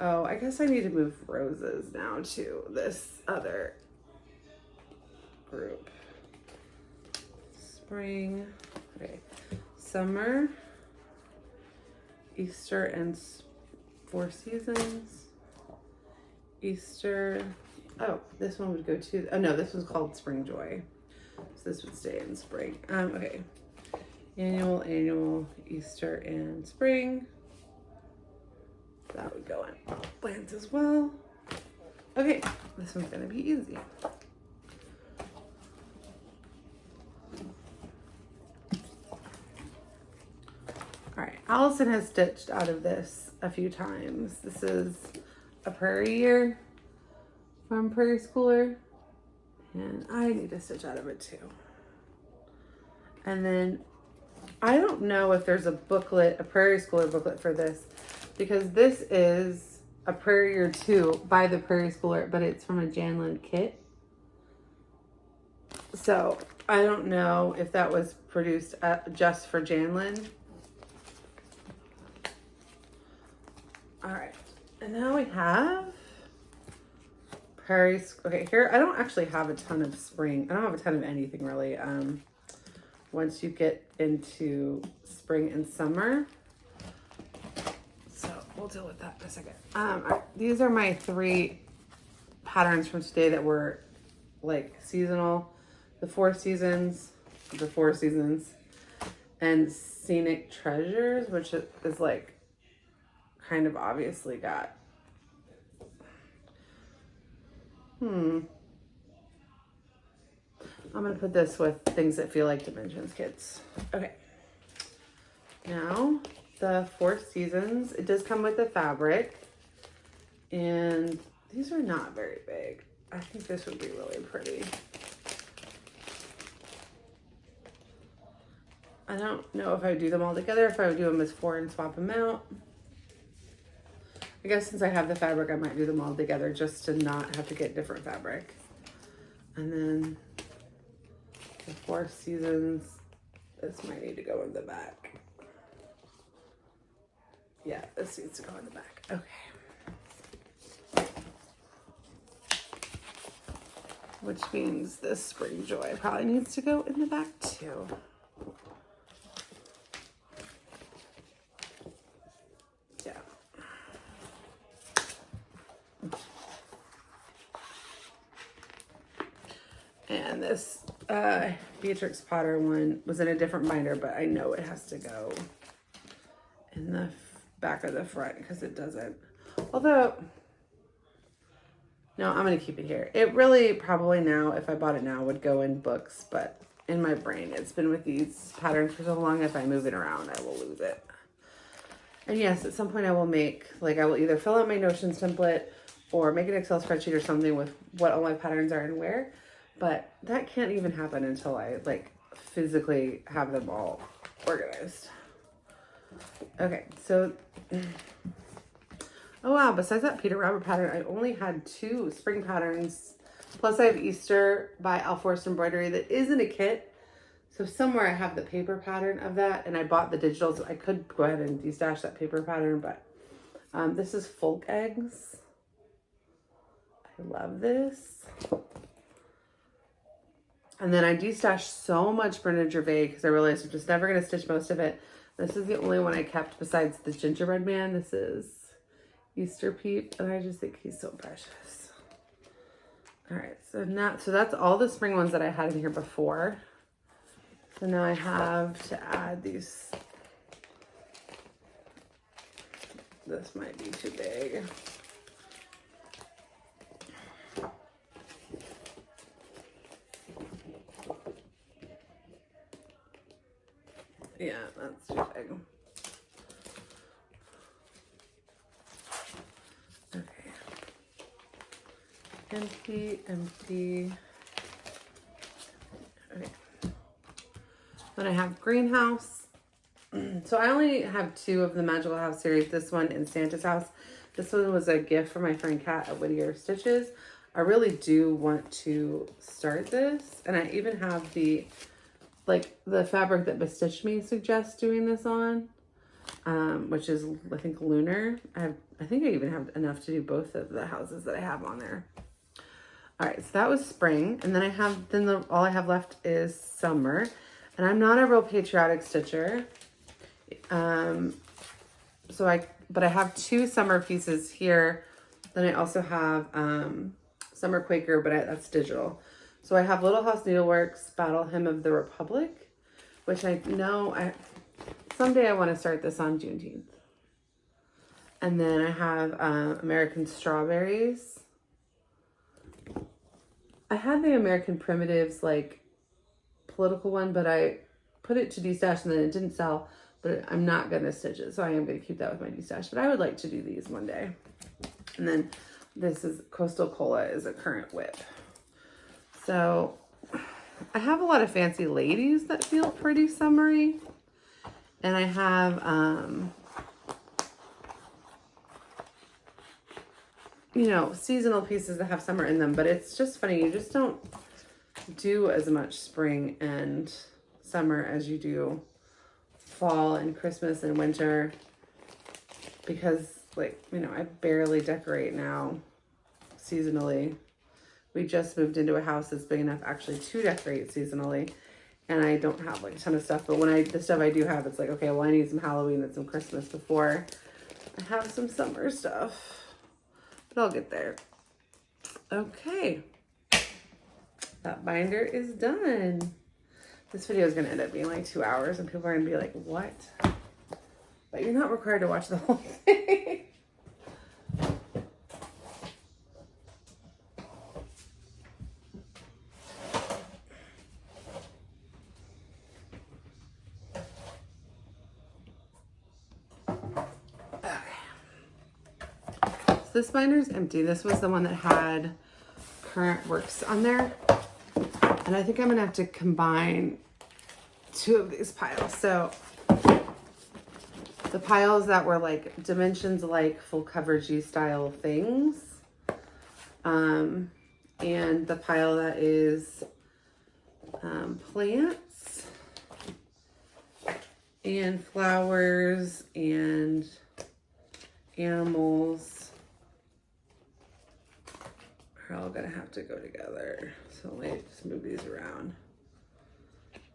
A: Oh, I guess I need to move roses now to this other group. Spring, Okay, summer, Easter, and 4 seasons. Easter. Oh, this one would go to. Oh no, this one's called Spring Joy. So this would stay in spring. Okay. Annual, Easter, and spring. That would go in plants as well. Okay, this one's gonna be easy. All right, Allison has stitched out of this a few times. This is a Prairie year from Prairie Schooler, and I need to stitch out of it too. And then I don't know if there's a booklet, a Prairie Schooler booklet for this, because this is a Prairie Year 2 by the Prairie Schooler, but it's from a Janlin kit. So I don't know if that was produced just for Janlin. All right, and now we have Prairie. Okay, here I don't actually have a ton of spring. I don't have a ton of anything really. Once you get into spring and summer, so we'll deal with that in a second. These are my 3 patterns from today that were like seasonal: the 4 seasons, and Scenic Treasures, which is like kind of obviously got I'm gonna put this with things that feel like Dimensions kits. Okay, now the 4 seasons, it does come with the fabric, and these are not very big. I think this would be really pretty. I don't know if I would do them all together, if I would do them as 4 and swap them out. I guess since I have the fabric, I might do them all together just to not have to get different fabric. And then the 4 seasons, this might need to go in the back. Yeah, this needs to go in the back. Okay. Which means this Spring Joy probably needs to go in the back too. And this Beatrix Potter one was in a different binder, but I know it has to go in the back of the front because it doesn't. Although, no, I'm going to keep it here. It really probably now, if I bought it now, would go in books, but in my brain, it's been with these patterns for so long, if I move it around, I will lose it. And yes, at some point I will make, like I will either fill out my Notions template or make an Excel spreadsheet or something with what all my patterns are and where. But that can't even happen until I like physically have them all organized. Okay, so, oh wow, besides that Peter Rabbit pattern, I only had 2 spring patterns. Plus I have Easter by Alforst Embroidery that isn't a kit. So somewhere I have the paper pattern of that, and I bought the digital, so I could go ahead and destash that paper pattern, but this is Folk Eggs. I love this. And then I destashed so much Brenda Gervais because I realized I'm just never going to stitch most of it. This is the only one I kept besides the Gingerbread Man. This is Easter Peep, and I just think he's so precious. All right, so that's all the spring ones that I had in here before. So now I have to add these. This might be too big. Yeah, that's too big. Okay. Empty, empty. Okay. Then I have Greenhouse. So I only have 2 of the Magical House series. This one and Santa's House. This one was a gift from my friend Kat at Whittier Stitches. I really do want to start this. And I even have the fabric that Bestitch Me suggests doing this on, which is, I think, Lunar. I think I even have enough to do both of the houses that I have on there. All right, so that was spring. And then all I have left is summer. And I'm not a real patriotic stitcher. But I have 2 summer pieces here. Then I also have Summer Quaker, but that's digital. So I have Little House Needleworks Battle Hymn of the Republic, which I know someday I want to start this on Juneteenth. And then I have American Strawberries. I had the American Primitives like political one, but I put it to destash and then it didn't sell. But I'm not going to stitch it, so I am going to keep that with my destash. But I would like to do these one day. And then this is Coastal Cola is a current whip. So I have a lot of fancy ladies that feel pretty summery. And I have, you know, seasonal pieces that have summer in them. But it's just funny. You just don't do as much spring and summer as you do fall and Christmas and winter, because like, you know, I barely decorate now seasonally. We just moved into a house that's big enough actually to decorate seasonally, and I don't have like a ton of stuff, but when the stuff I do have, it's like, okay, well, I need some Halloween and some Christmas before I have some summer stuff, but I'll get there. Okay, that binder is done. This video is going to end up being like 2 hours and people are going to be like, what? But you're not required to watch the whole thing. Okay. So this binder is empty. This was the one that had current works on there. And I think I'm going to have to combine 2 of these piles. So the piles that were like dimensions like full coveragey style things. And the pile that is plants and flowers and animals are all going to have to go together. So let me just move these around.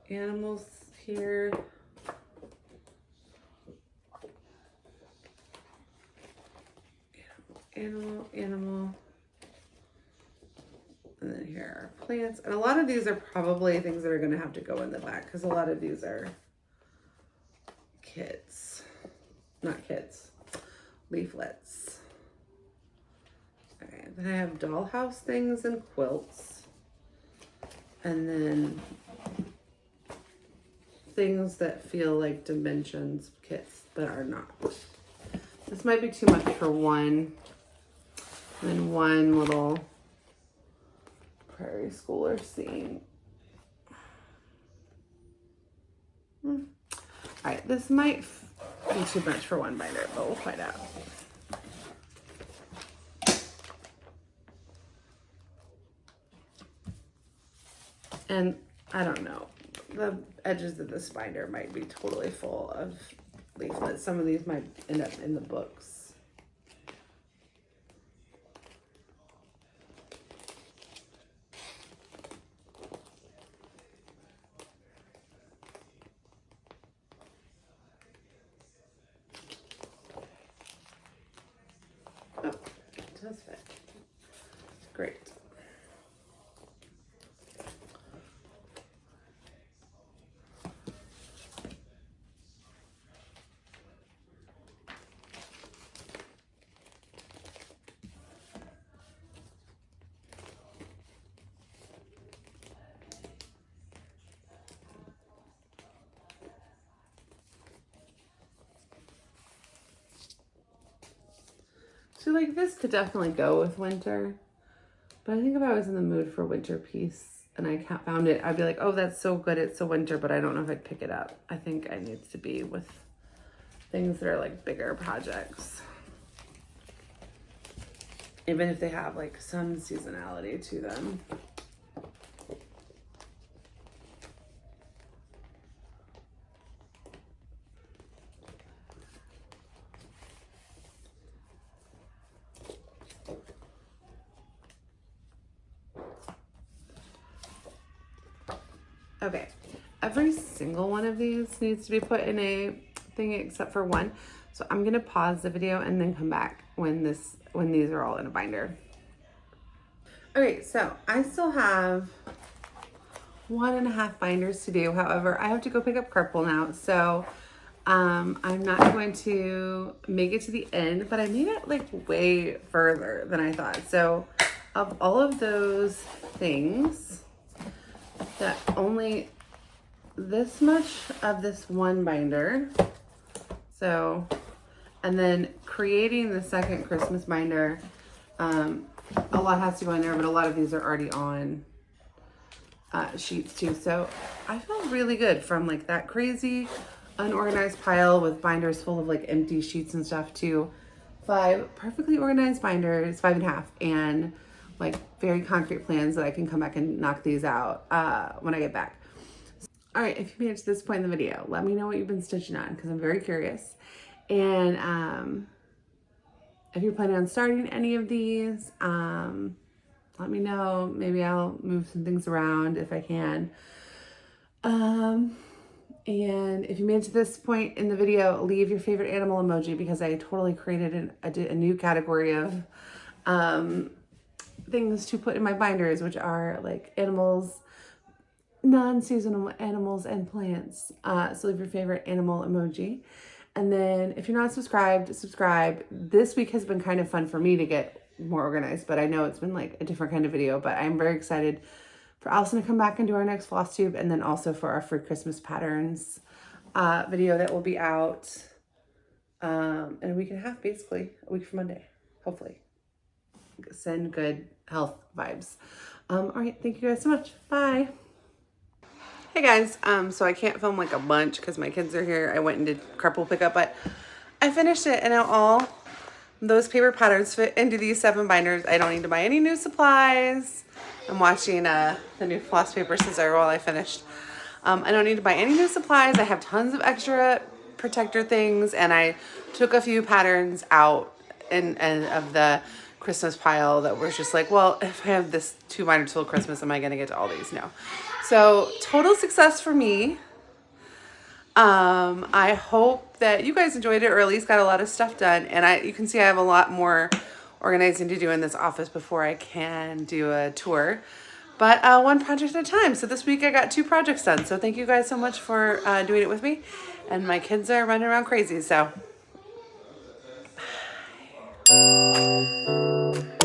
A: Animals here. Animal. And then here are plants. And a lot of these are probably things that are going to have to go in the back because a lot of these are kits. Not kits. Leaflets. Okay, then I have dollhouse things and quilts. And then things that feel like dimensions kits but are not. This might be too much for one. And then one little Prairie schooler scene. All right, this might be too much for one binder, but we'll find out. And I don't know, the edges of this binder might be totally full of leaflets. Some of these might end up in the books. Oh, it does fit. Great. So like this could definitely go with winter, but I think if I was in the mood for a winter piece and I found it, I'd be like, oh, that's so good, it's so winter, but I don't know if I'd pick it up. I think it needs to be with things that are like bigger projects, even if they have like some seasonality to them. Okay, every single one of these needs to be put in a thing except for one. So I'm gonna pause the video and then come back when these are all in a binder. Okay, so I still have 1.5 binders to do. However, I have to go pick up Purple now. So I'm not going to make it to the end, but I made it like way further than I thought. So of all of those things, that only this much of this one binder. So, and then creating the second Christmas binder, a lot has to go in there, but a lot of these are already on sheets too. So I feel really good from like that crazy unorganized pile with binders full of like empty sheets and stuff to 5 perfectly organized binders, 5.5, and like very concrete plans that I can come back and knock these out when I get back. All right, if you made it to this point in the video, let me know what you've been stitching on because I'm very curious. And if you're planning on starting any of these, let me know. Maybe I'll move some things around if I can. And if you made it to this point in the video, leave your favorite animal emoji because I totally created a new category of things to put in my binders, which are like animals, non-seasonal animals, and plants. So leave your favorite animal emoji. And then if you're not subscribed, subscribe. This week has been kind of fun for me to get more organized, but I know it's been like a different kind of video, but I'm very excited for Allison to come back and do our next Flosstube, and then also for our free Christmas patterns video that will be out in a week and a half, basically, a week from Monday, hopefully. Send good health vibes. All right, thank you guys so much. Bye. Hey guys, so I can't film like a bunch because my kids are here. I went and did carpool pickup, but I finished it, and now all those paper patterns fit into these 7 binders. I don't need to buy any new supplies. I'm watching the new floss paper scissor while I finished. I don't need to buy any new supplies. I have tons of extra protector things, and I took a few patterns out and of the Christmas pile that was just like, well, if I have this 2 binders full of Christmas, am I going to get to all these? No. So total success for me. I hope that you guys enjoyed it, or at least got a lot of stuff done. And you can see I have a lot more organizing to do in this office before I can do a tour. But one project at a time. So this week I got 2 projects done. So thank you guys so much for doing it with me. And my kids are running around crazy, so bye.